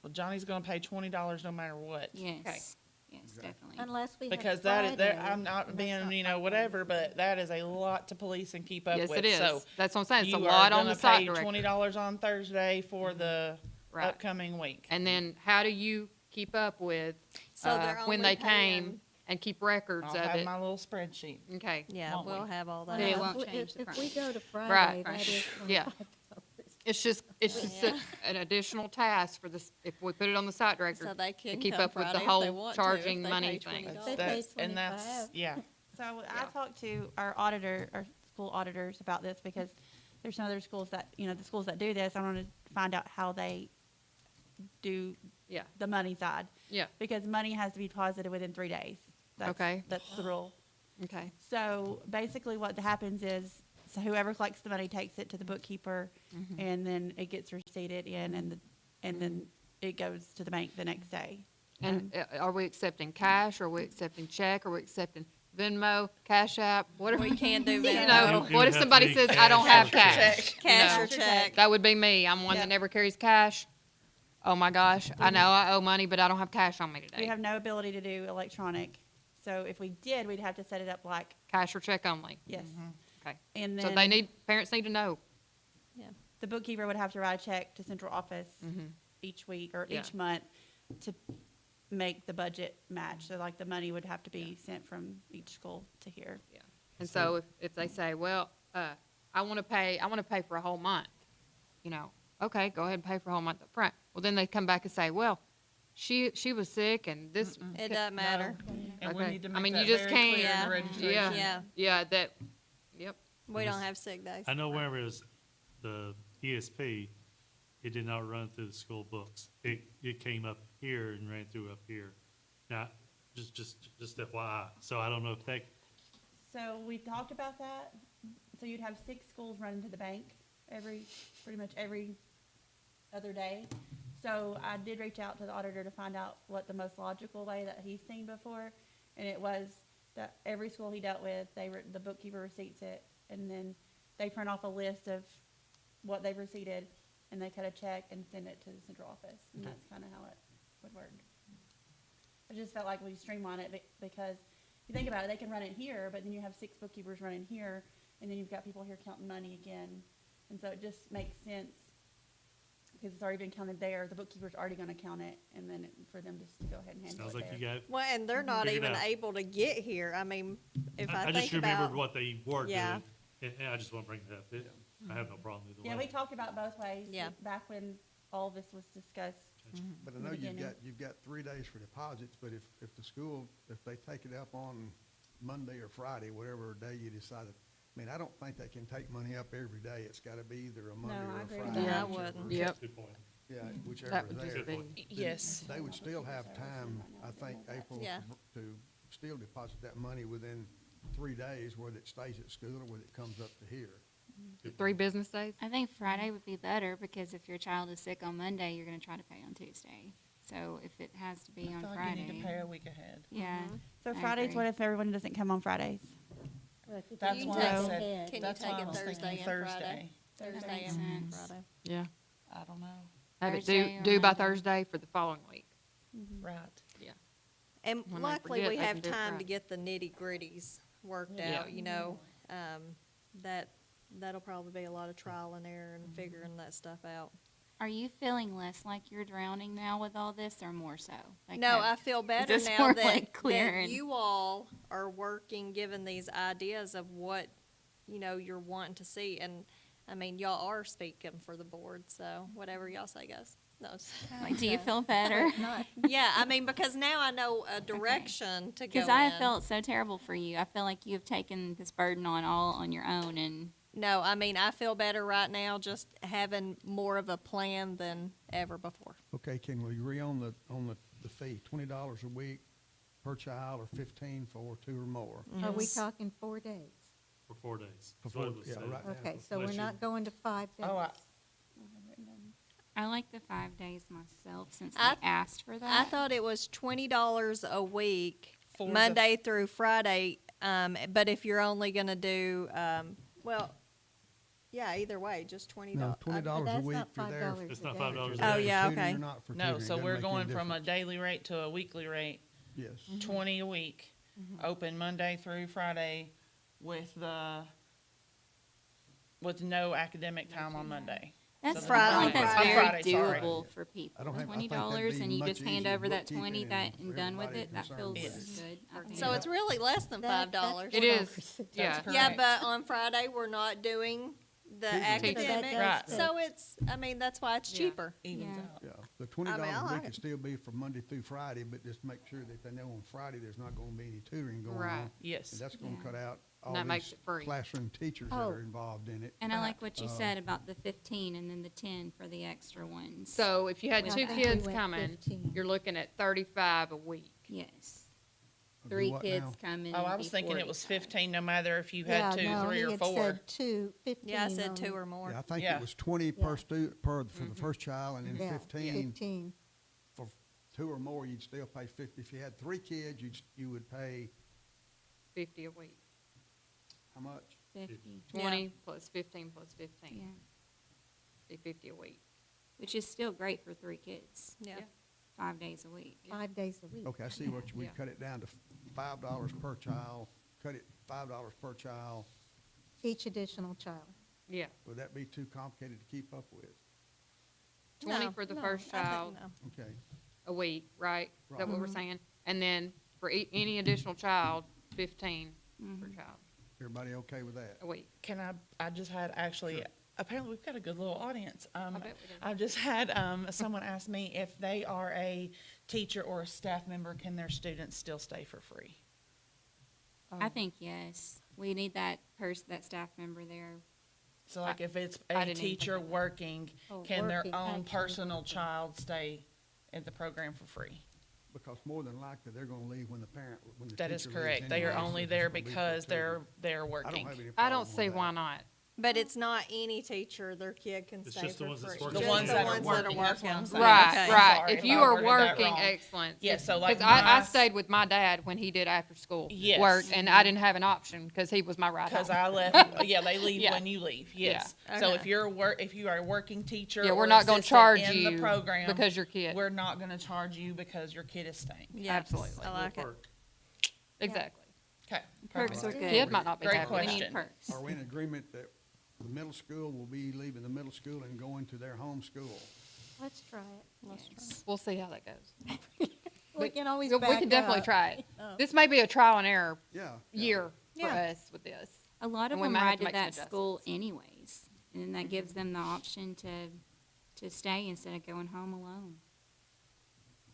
Well, Johnny's gonna pay $20 no matter what. Yes, yes, definitely. Unless we have Because Friday. that is, I'm and not that's being, not you know, like whatever, but that is a lot to police and keep up with. Yes, it is. So That's what I'm saying. It's a you lot are on the gonna site pay director. $20 on Thursday for the Right. upcoming week. And then how do you keep up with, So they're when only they came paying- and keep records I'll of have it? my little spreadsheet. Okay, Yeah, won't we? we'll have all Well, that. It if won't we- change the If price. we go to Right, Friday, right. that is Yeah. $25. it's just an additional task for this, if we put it on the site director. So they can keep come up with the Friday if whole they want to, charging if they money pay thing. $20. They pay That's, and that's, 25. yeah. So I Yeah. talked to our auditor, our school auditors about this because there's some other schools that, you know, the schools that do this, I want to find out how they do Yeah, the money side. yeah, Because money has to be deposited within 3 days. Okay. That's the rule. okay, So basically what happens is, so whoever collects the money takes it to the bookkeeper Mm-hmm. and then it gets receipted in and then it goes to the bank the next day. and are we accepting cash, or are we accepting check, or are we accepting Venmo, Cash App, whatever? We can do You Venmo. know, It would what if have to somebody be says, I don't have cash or cash? check. Cash You or know, check. That would be me. I'm one Yep. that never carries cash. Oh my gosh, I know I owe money, but I don't have cash on me We today. have no ability to do electronic. So if we did, we'd have to set it up like, Cash or check only. yes. Okay. And So then parents need to know. the bookkeeper would have to write a check to central office each week or Yeah. each month to make the budget match. So like the money would have to be sent from each school to here. And so if they say, well, I want to pay for a whole month, you know, okay, go ahead and pay for a whole month up front. Well, then they come back and say, well, she was sick and this. It doesn't matter. And we Okay. need to I make mean, that you just very clear in can't- the Yeah. registration. Yeah. Yeah, that, yep. We don't have sick days. I know whenever it was the ESP, it did not run through the school books. It came up here and ran through up here. Now, just FYI, so I don't know if that, So we talked about that. So you'd have 6 schools running to the bank pretty much every other day. So I did reach out to the auditor to find out what the most logical way that he's seen before. And it was that every school he dealt with, the bookkeeper receipts it, and then they print off a list of what they've receipted, and they cut a check and send it to the central office. And that's kind of how it would work. I just felt like we streamline it because if you think about it, they can run it here, but then you have 6 bookkeepers running here, and then you've got people here counting money again. And so it just makes sense because it's already been counted there. The bookkeeper's already going to count it, and then for them just to go ahead and handle sounds it like there. you got, Well, and they're not Figured even out. able to get here. I mean, if I I just think about. remembered what they were Yeah. doing, and I just want to bring it up. I have no problem either way. Yeah, we talked about both ways. Yeah. Back when all this was discussed. But I In the know beginning. you've got 3 days for deposits, but if the school, if they take it up on Monday or Friday, whatever day you decided, I mean, I don't think they can take money up every day. It's gotta be either a Monday I or a agree with Friday. that. I whichever- wouldn't. Yep. Good point. Yeah, That whichever's would just there. be, Yes. They would still have time, I think, April, Yeah. to still deposit that money within 3 days, whether it stays at school or whether it comes up to here. 3 business days? I think Friday would be better because if your child is sick on Monday, you're gonna try to pay on Tuesday. So if it has to be I on feel like you need to pay Friday, a week ahead. yeah. So I Fridays, agree. what if everyone doesn't come on Fridays? Well, if you That's can why take I it said, ahead. Can you that's take why I it was Thursday thinking and Thursday. Friday? That Thursday makes and sense. Friday. Yeah. I don't know. Have it Thursday or due by Monday. Thursday for the following week. Right. And When they luckily, forget, we they have can do it time to Friday. get the nitty-gritties worked Yeah. out, you know. That'll probably be a lot of trial and error and figuring that stuff out. Are you feeling less like you're drowning now with all this or more so? Like No, have- I feel better this now more, that, like, that clearing? you all are working, giving these ideas of what, you know, you're wanting to see. And, I mean, y'all are speaking for the board, so whatever y'all say goes. No. Like, do you feel better? Not- Yeah, I mean, because now I know a direction to go Because I have in. felt so terrible for you. I feel like you have taken this burden on all on your own, and No, I mean, I feel better right now just having more of a plan than ever before. Okay, can we agree on the fee, $20 a week per child or 15 for 2 or more? Are we Yes. talking 4 days? For 4 days. For That's what it four- was yeah, saying. right now. Okay, so we're Unless you- not going to 5 days. Oh, I like the 5 days myself since I- they asked for I that. thought it was $20 a week For the- Monday through Friday, but if you're only gonna do, well, yeah, either way, just $20. No, $20 a That's week not if you're there. $5 It's a not day. $5 Oh, a day. yeah, Tutoring or okay. not for No, tutoring, so doesn't we're make any going from a difference. daily rate to a weekly rate, Yes. 20 a week, open Monday through Friday with no academic time on Monday. That's, So I Friday- feel like that's on very Friday, sorry. doable for I people. don't have- I think that'd $20 be and you much just hand easier over that bookkeeping 20 and that and done with everybody it, that concerned feels with Yes. good. I think. So it's really less than $5. It is, yeah. That's Yeah, correct. but on Friday, we're not doing the Tutoring. academic, Right. so it's, I mean, that's why it's Yeah. cheaper. Evens Yeah. out. Yeah, the $20 I a like week it. can still be for Monday through Friday, but just make sure that they know on Friday there's not gonna be any tutoring going Right. on. Yes. And that's gonna Yeah. cut out all that makes these it free. classroom teachers that Oh. are involved in it. And I Right. like what you said about the 15 and then the 10 for the extra ones. So if you had I two think we kids went coming, 15. you're looking at 35 a week. Yes. Do 3 what kids now? coming. Oh, I it'd was be thinking it was 45. 15, no matter if you Yeah, had two, no, 3, he or had 4. said 15. Yeah, I said 2 on- or more. Yeah, I think Yeah. it was 20 Yeah. per student, for the first child, and then Yeah, 15 for 2 or more, you'd still pay 50. If you had 3 kids, you would pay, 50 a week. how much? 50. 20 plus 15 plus 15. Yeah. Be 50 a week. Which is still great for 3 kids. Yeah. 5 days a week. 5 days a week. Okay, I see what we Yeah. cut it down to $5 per child, cut it $5 per child. Each additional child. Yeah. Would that be too complicated to keep up with? 20 No, for the no, first I think child no. Okay, a week, right? Is that what we're Right. saying? And then for any additional child, 15 per child everybody okay with that? a week. I just had actually, apparently we've got a good little audience. bet we do. I've just had, someone ask me if they are a teacher or a staff member, can their students still stay for free? I think yes. We need that that staff member there. So like if it's I a didn't even teacher think of that. working, Oh, can their working, own actually personal working. child stay in the program for free? Because more than likely, they're gonna leave when the teacher That is leaves correct. They are anyway, so only it's there gonna be for because tutoring. they're I don't working. have any I problem don't with see that. why not. But it's not any teacher, their kid can It's stay just the for ones that's free. working. The Just ones that are ones working, that's what I'm saying. Right, Okay. right. Sorry If if you I are worded that working, wrong. excellent. Yeah, so like Because I my- stayed with my dad when he did after school Yes. work, and I didn't have an option because he was my ride Because home. I left, yeah, they leave Yeah. when you leave, yes. So if Okay. if you are a working teacher Yeah, or we're not gonna assistant charge in the you program, because your kid. we're not gonna charge you because your kid is staying. Yes, Absolutely. I like it. Perk. Exactly. Okay. Perks are Alright. good. Kid might not be Great happy. We with that. need question. perks. Are we in agreement that the middle school will be leaving the middle school and going to their home school? Let's try it. Yes. We'll see how that goes. We can always We back can definitely up. try it. Oh. This may be a trial and error Yeah. year for Yeah. us with this. A lot of And we them might have ride to to make some that school adjustments. anyways. And then that gives them the option to stay instead of going home alone.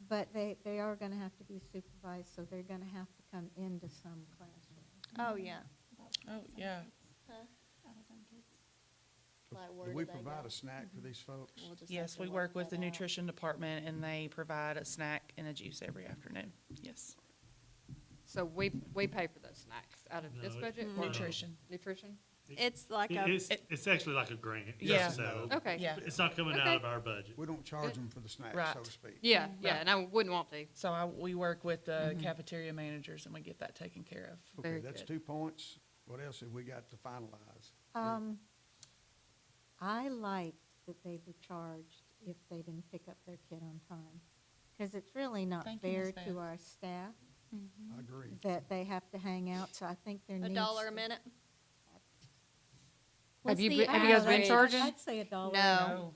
But they are gonna have to be supervised, so they're gonna have to come into some classroom. Oh, yeah. Oh, yeah. Like, Do where we do they provide go? a snack for these folks? We'll just have Yes, to we work with that the out. nutrition department and they provide a snack and a juice every afternoon. Yes. So we pay for those snacks out of this No, budget? Mm-hmm. or Nutrition. Nutrition? It's like a, It's actually like a grant. Yeah. So Okay. Yeah. it's not coming out Okay. of our budget. We don't charge them for the snacks, Right. so to speak. Yeah, Mm-hmm. yeah, and I wouldn't want to. So we work with the cafeteria managers and we get that taken care of. Okay, Very that's good. 2 points. What else have we got to finalize? I liked that they were charged if they didn't pick up their kid on time. Because it's really not Thank you, fair Ms. Beth. to our staff I agree. that they have to hang out, so I think there needs. $1 a minute? Have you the been- have you guys been average- charging? I'd say $1. No.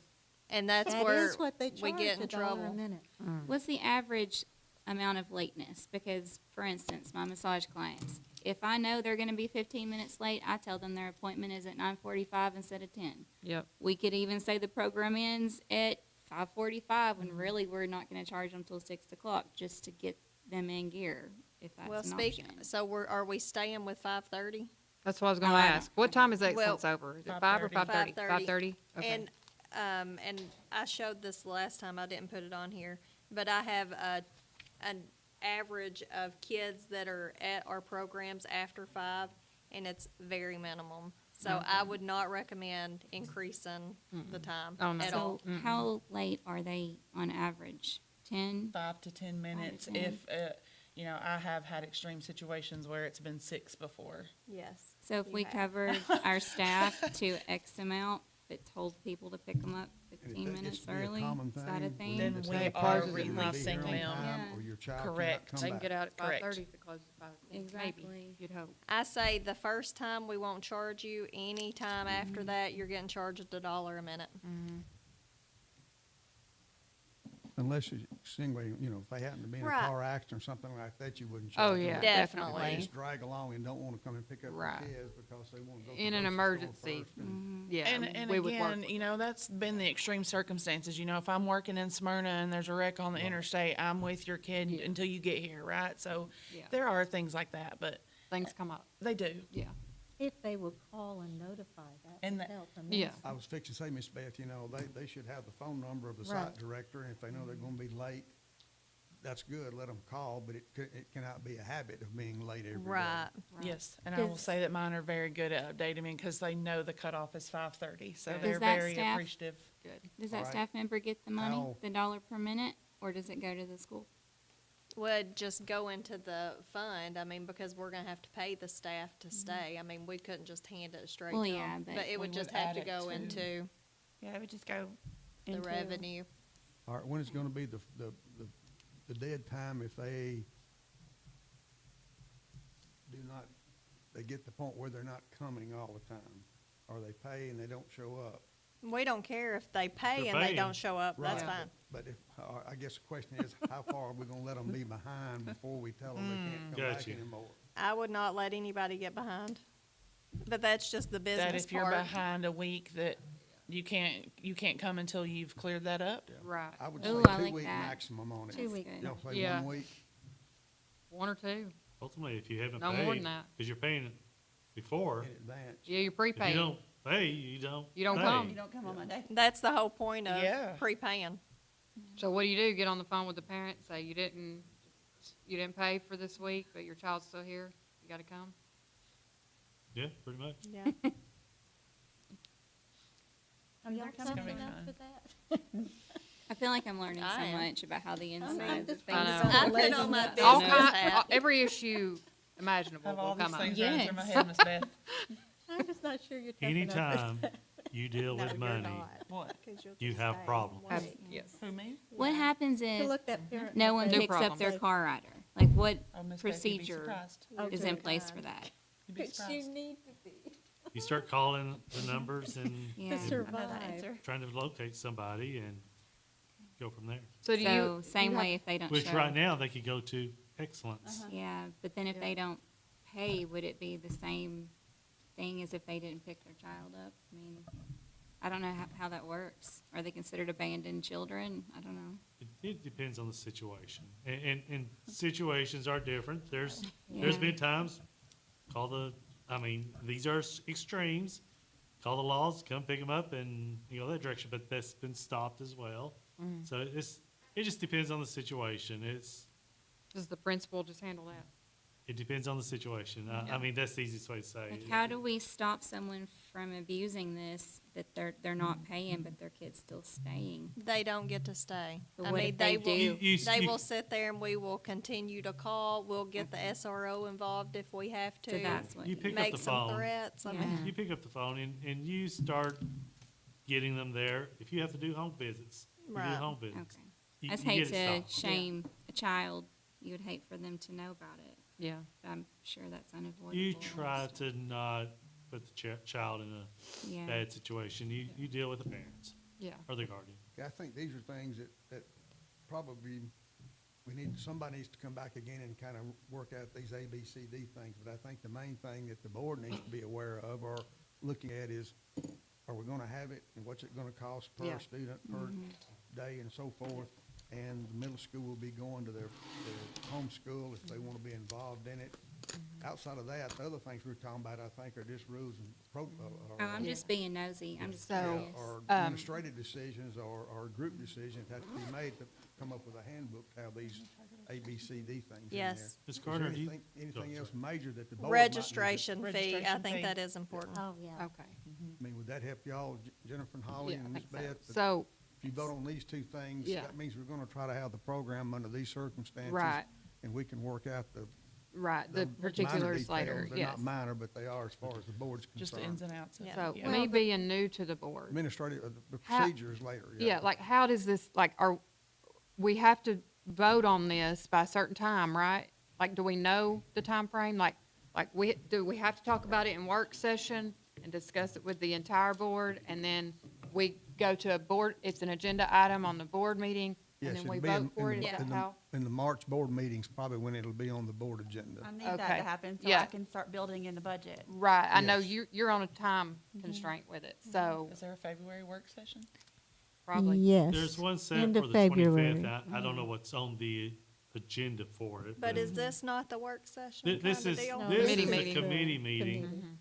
And that's That where is what they we charge, get in $1 a trouble. minute. What's the average amount of lateness? Because, for instance, my massage clients, if I know they're gonna be 15 minutes late, I tell them their appointment is at 9:45 instead of 10. Yep. We could even say the program ends at 5:45, when really we're not gonna charge them till 6 o'clock, just to get them in gear, if that's Well, an speak, option. so are we staying with 5:30? That's what I was gonna Oh, I don't- ask. What time is Well, Excellence over? Is it 5 or 5:30? 5:30. 5:30? Okay. And I showed this last time, I didn't put it on here, but I have an average of kids that are at our programs after 5, and it's very minimum. So I would not recommend increasing the time Oh, no. at all. So how late are they on average? 10? 5 to 10 minutes. 10. you know, I have had extreme situations where it's been 6 before. Yes. So if you we have. covered our staff to X amount, but told people to pick them up And 15 if that minutes gets to be a early, common is that a thing, thing? Then the we staff are knows that they'll be here releasing on them. time, Yeah. Or your child cannot Correct. come They can back. get out at Correct. 5:30 if it closes at 5. Exactly. Maybe, you'd hope. I say the first time, we won't charge you. Any time after that, you're getting charged $1 a minute. Unless you insinuate, you know, if they happen to be in a Right. car accident or something like that, you wouldn't Oh, charge them. yeah, If Definitely. they definitely. just drag along and don't wanna come and pick up their Right. kids because they wanna go. to In the an grocery store emergency. first and- Yeah, And we would work again, you know, that's been the extreme circumstances. You know, if I'm working in Smyrna and there's a wreck on the interstate, I'm with your kid Yeah. until you get here, right? So Yeah. there are things like that, but Things come up, they do. yeah. If they would call and notify, that And would the- help them. Yeah. I was fixing to say, Miss Beth, you know, they should have the phone number of the Right. site director, and if they know they're gonna be late, that's good, let them call, but it cannot be a habit of being late every day. Right. Yes, and I will Does- say that mine are very good at updating me because they know the cutoff is 5:30, so Does they're that very staff- appreciative. Good. Does that Alright. staff member get the money, How- the $1 per minute, or does it go to the school? Would just go into the fund, I mean, because we're gonna have to pay the staff to stay. I mean, we couldn't just hand it straight to Well, them. yeah, but But it We would just would have add to it go to- into Yeah, it would just go the into. revenue. All right, when is gonna be the dead time if they do not, they get to the point where they're not coming all the time? Or they pay and they don't show up? We don't care if they pay They're and they paying. don't show up, that's Right, fine. But if, I guess the question is, how far are we gonna let them be behind before we tell them they can't come back Gotcha. anymore? I would not let anybody get behind. But that's just the That business if you're part. behind a week, that you can't come until you've cleared that up. Right. I would say Ooh, I like 2 week that. maximum on it. 2 That's weeks. good. You know, say Yeah. 1 week. 1 or 2. Ultimately, if you haven't No more than paid, that. because you're paying it before, In advance. Yeah, you're if you prepaid. don't pay, you don't You don't pay. come. You don't come on Monday. That's the whole point of Yeah. prepaying. So what do? Get on the phone with the parent, say you didn't pay for this week, but your child's still here, you gotta come? Yeah, pretty much. Yeah. Are y'all That's gonna be coming up fun. for that? I feel like I'm learning I so am. much about how the mean, inside of just things. I know. I work. put on my business All hat. every issue imaginable Have will all these come up. things running through my Yes. head, Miss Beth. I'm just not sure you're taking up this. Anytime you deal No, with you're money, not, What? 'cause you'll you just have stay and problems. wait. Yes. Who, me? What happens To if look that parent. no one in the No picks problem. up their face. car rider? Like, what Oh, Miss Beth, you'd be procedure surprised. is Okay. in place for that? You'd be But you surprised. need to be you start calling the numbers and Yeah. to So I know the survive. answer. trying to locate somebody and go from there. So do you? same you have- way if they don't Which show. right now, they could go to excellence. Yeah, but then if Yeah. they don't pay, would it be the same thing as if they didn't pick their child up? I mean, I don't know how that works. Are they considered abandoned children? I don't know. It depends on the situation. And situations are different. There's Yeah. been times, these are extremes. Call the laws, come pick them up and you go that direction, but that's been stopped as well. Mm-hmm. So it just depends on the situation. Does the principal just handle that? It depends on the situation. Yeah. I mean, that's the easiest way to say Like, it. how do we stop someone from abusing this, that they're not paying, but their kid's still staying? They don't get to stay. But I what mean, if they will, do? they You- will sit there and we will continue to call. We'll get the SRO involved if we have So to. that's what. You you pick do. up Make the some phone. threats. I Yeah. mean, You pick up the phone and you start getting them there. If you have to do home visits, you do Right. home visits. Okay. You- I just you hate get it to stopped. shame a child. You would hate for them to know about it. Yeah. But I'm sure that's unavoidable. You try to not put the child in a Yeah. bad situation. You deal with the parents Yeah. or the guardian. Yeah, I think these are things that probably, somebody needs to come back again and kind of work out these A, B, C, D things. But I think the main thing that the board needs to be aware of or looking at is, are we gonna have it and what's it gonna cost per Yeah. student, per day and so forth? And the middle school will be going to their homeschool if they wanna be involved in it. Outside of that, the other things we're talking about, I think, are just rules and Oh, I'm just being nosy. I'm just So, curious. or administrative decisions or group decisions have to be made to come up with a handbook to have these A, B, C, D things in there. Yes. Ms. Is there Carter, do you? anything Oh, else sorry. major that the board might need to- registration fee, I Registration think fee. that is important. Oh, yeah. Okay. I mean, would that help y'all, Jennifer and Holly Yeah, I and Ms. think so. Beth? So, If you vote on these two things, Yeah. that means we're gonna try to have the program under these circumstances. right. and we can work out the Right, the minor particulars later, details. They're yes. not minor, but they are as far as the board's Just the concerned. ins and outs of it. So, yeah. me Well, the- being new to the board, Administrative, the How- procedures later, yeah, like, how does this, like, we have to vote on this by a certain time, right? Like, do we know the time frame? Like, do we have to talk about it in work session and discuss it with the entire board? And then we go to a board, it's an agenda item on the board meeting, and Yes, then we it'll be vote for it? Is Yeah. that how? in the March board meetings, probably when it'll be on the board agenda. I need that Okay. to happen so Yeah. I can start building in the budget. Right, I know Yes. you're on a time constraint with it, so Is there a February work session? probably. Yes. There's one set end for of the 25th. February. I don't know what's on the agenda for it. But is this not the work session This kind of is, deal? No, this Committee is a meeting. committee meeting, Committee.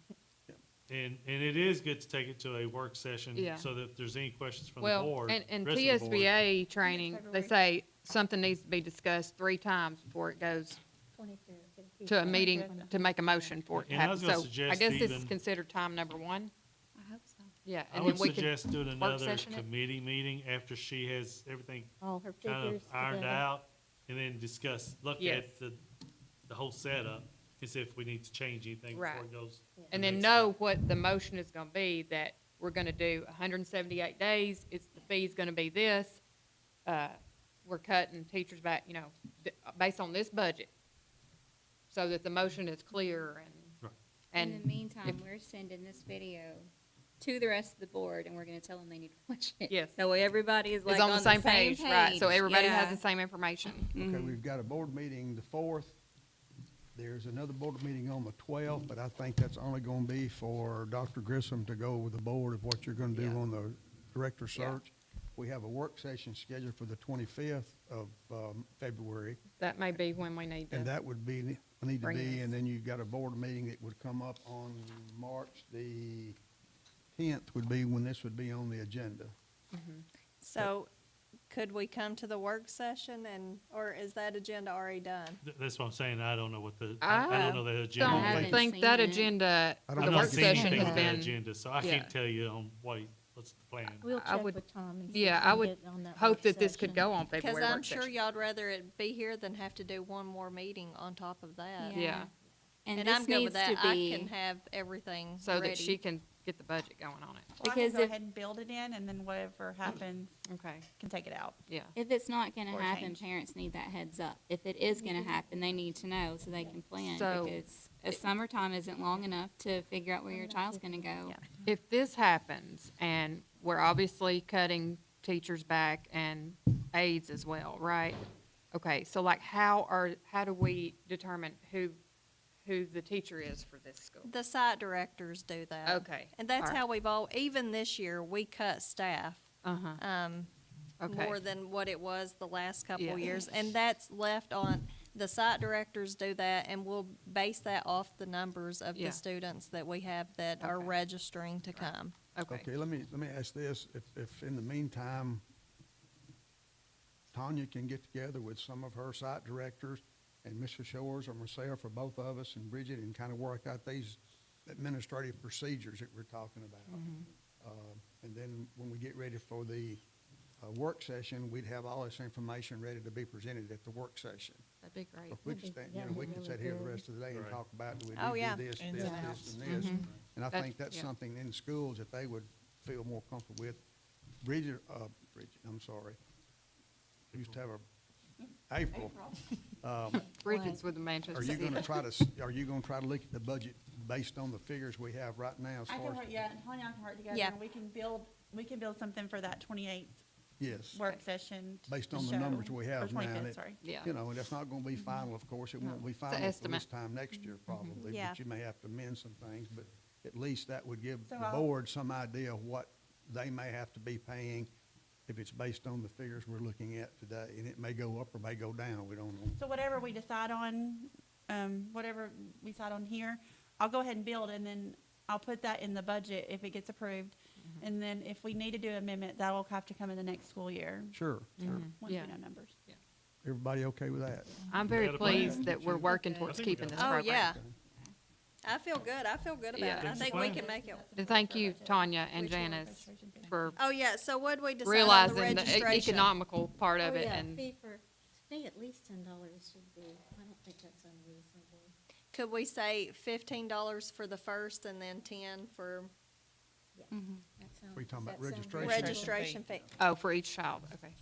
and it is good to take it to a work session, Yeah. so that if there's any questions from the Well, board. and rest of the board- TSBA training, they February. say something needs to be discussed 3 times before it goes 25th. to a meeting to make a motion for it to And I was happen. gonna So I suggest guess this is even- considered time number 1? I hope so. Yeah, I and would then we could, suggest doing another session it? committee meeting after she has everything All her kind figures of ironed together. out, and then look Yes. at the whole setup, and see if we need to change anything before Right. it goes. and the then next know step. what the motion is gonna be, that we're gonna do 178 days, the fee's gonna be this, we're cutting teachers back, based on this budget, so that the motion is clear Right. In the and, meantime, we're sending this video to the rest of the board, and we're gonna tell them they need to watch it. Yes. So everybody is like is on the same page, right, so everybody has Yeah. the same information. Okay, we've got a board meeting the 4th. There's another board meeting on the 12th, but I think that's only gonna be for Dr. Grissom to go with the board of what you're gonna do Yeah. on the director Yeah. search. We have a work session scheduled for the 25th of February, That may be when we need and to, that would need to Bring be, this. and then you've got a board meeting that would come up on March the 10th would be when this would be on the agenda. So could we come to the work session or is that agenda already done? That's what I'm saying, I don't know what I don't know the don't agenda. haven't think seen that it. agenda, I for don't the know work if I've seen session anything has on the been, agenda, so I yeah. can't tell you on what's the plan. We'll I check would- with Tommy. see yeah, if I we would can get on that hope work that this could session. go on Because February I'm work sure session. y'all'd rather it be here than have to do one more meeting on top of that. Yeah. And And this I'm good needs with that. to I be, can have everything So that ready. she can get the budget going on it. Well, I can Because go if- ahead and build it in, and then whatever happens, Okay, can take it out. yeah. if it's not gonna Or happen, change. parents need that heads up. If it is gonna happen, they need to know so they can plan, So- because a summertime isn't long enough to figure out where your child's gonna go. Yeah. If this happens, and we're obviously cutting teachers back and aides as well, right? Okay, so like how do we determine who the teacher is for this school? The site directors do that. Okay, And that's all right. how we've even this year, we cut staff, Uh-huh, okay. more than what it was the last couple Yeah. years. And that's left on, the site directors do that, and we'll base that off the numbers of Yeah. the students that we have that are Okay. registering to come. Okay, Okay, let me ask this, if in the meantime, Tanya can get together with some of her site directors and Mr. Shores or myself or both of us and Bridget and kind of work out these administrative procedures that we're talking about. And then when we get ready for the work session, we'd have all this information ready to be presented at the work session. that'd be great. Or we could stand, That'd be we could really sit here the good. rest of the day and Right. talk about, do we Oh, yeah. do this, Ins this, and this, outs. and this? And I That's- think that's yeah. something in the schools that they would feel more comfortable with. Bridget, I'm sorry. Used to have April. Bridget's with the Manchester Are you City. gonna try to look at the budget based on the figures we have right now as I far can as? work, yeah, and Tanya and I can work together, Yeah. and we can build something for that 28th Yes, work session. based to on the show- numbers we have or now. 25th, and it- sorry. Yeah. You know, and that's not gonna be final, of course. It won't be final till this estimate. time next year probably, Yeah. but you may have to amend some things, but at least that would give So the I'll- board some idea of what they may have to be paying if it's based on the figures we're looking at today. And it may go up or may go down, we don't know. So whatever we decide on, whatever we decide on here, I'll go ahead and build, and then I'll put that in the budget if it gets approved. And then if we need to do amendment, that will have to come in the next school year, Sure, sure. once Yeah. we know numbers. Everybody okay with that? I'm You very got a plan? pleased that we're working Okay. towards I think we keeping got this Oh, program. yeah. I feel good. I feel good about Yeah. it. I That's the think we plan. can make it. And thank you, Tanya and Which one? Janice, for Oh, yeah, so what did we decide on the realizing the registration? economical part of Oh, it yeah, and, fee for think at least $10 should be, I don't think that's unreasonable. Could we say $15 for the first and then 10 for Yeah. Mhm. That sounds- We talking does about that sound registration? registration fee? Oh, for each child, okay.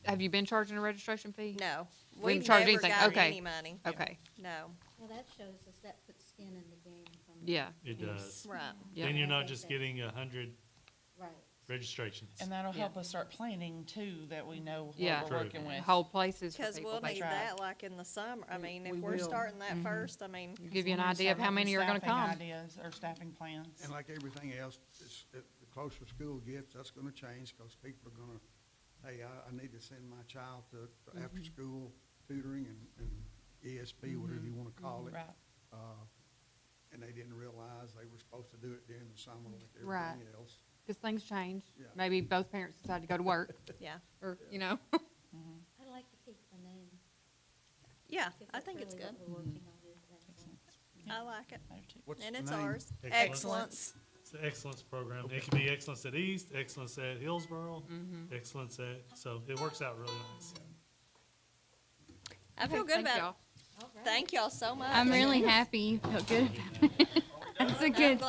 Have you been charging a registration fee? No, We we've didn't charge never anything, gotten okay. any money. Okay, No, Well, that shows us that puts skin in the game from. yeah, It does. right. yeah. Then you're I not think just that's- getting 100 Right. registrations. And that'll Yeah. help us start planning too, that we know what Yeah. we're True. working with. Whole places for Because people. we'll That's need right. that like in the summer. I mean, if we we're will. starting that Mhm. first, I mean, Give you an We'll idea of start how many having are gonna staffing come. Ideas or staffing plans. And like everything else, the closer school gets, that's gonna change, because people are gonna, hey, I need to send my child to after-school tutoring and ESP, whatever you wanna call it. Right. And they didn't realize they were supposed to do it during the summer like Right. everything else. Because things change. Yeah. Maybe both parents decide to go to work, yeah. or, you know. I'd like to keep the name. Yeah, if I that's think it's really good. what we're working on is that. I like it. I do too. What's And the it's name? ours. Excellence. Excellence. It's an excellence program. It can be excellence at East, excellence at Hillsborough, excellence at, so it works out really nice. I feel Okay, good thank about y'all. it. Thank y'all so much. I'm really happy, feel good about it. That's a good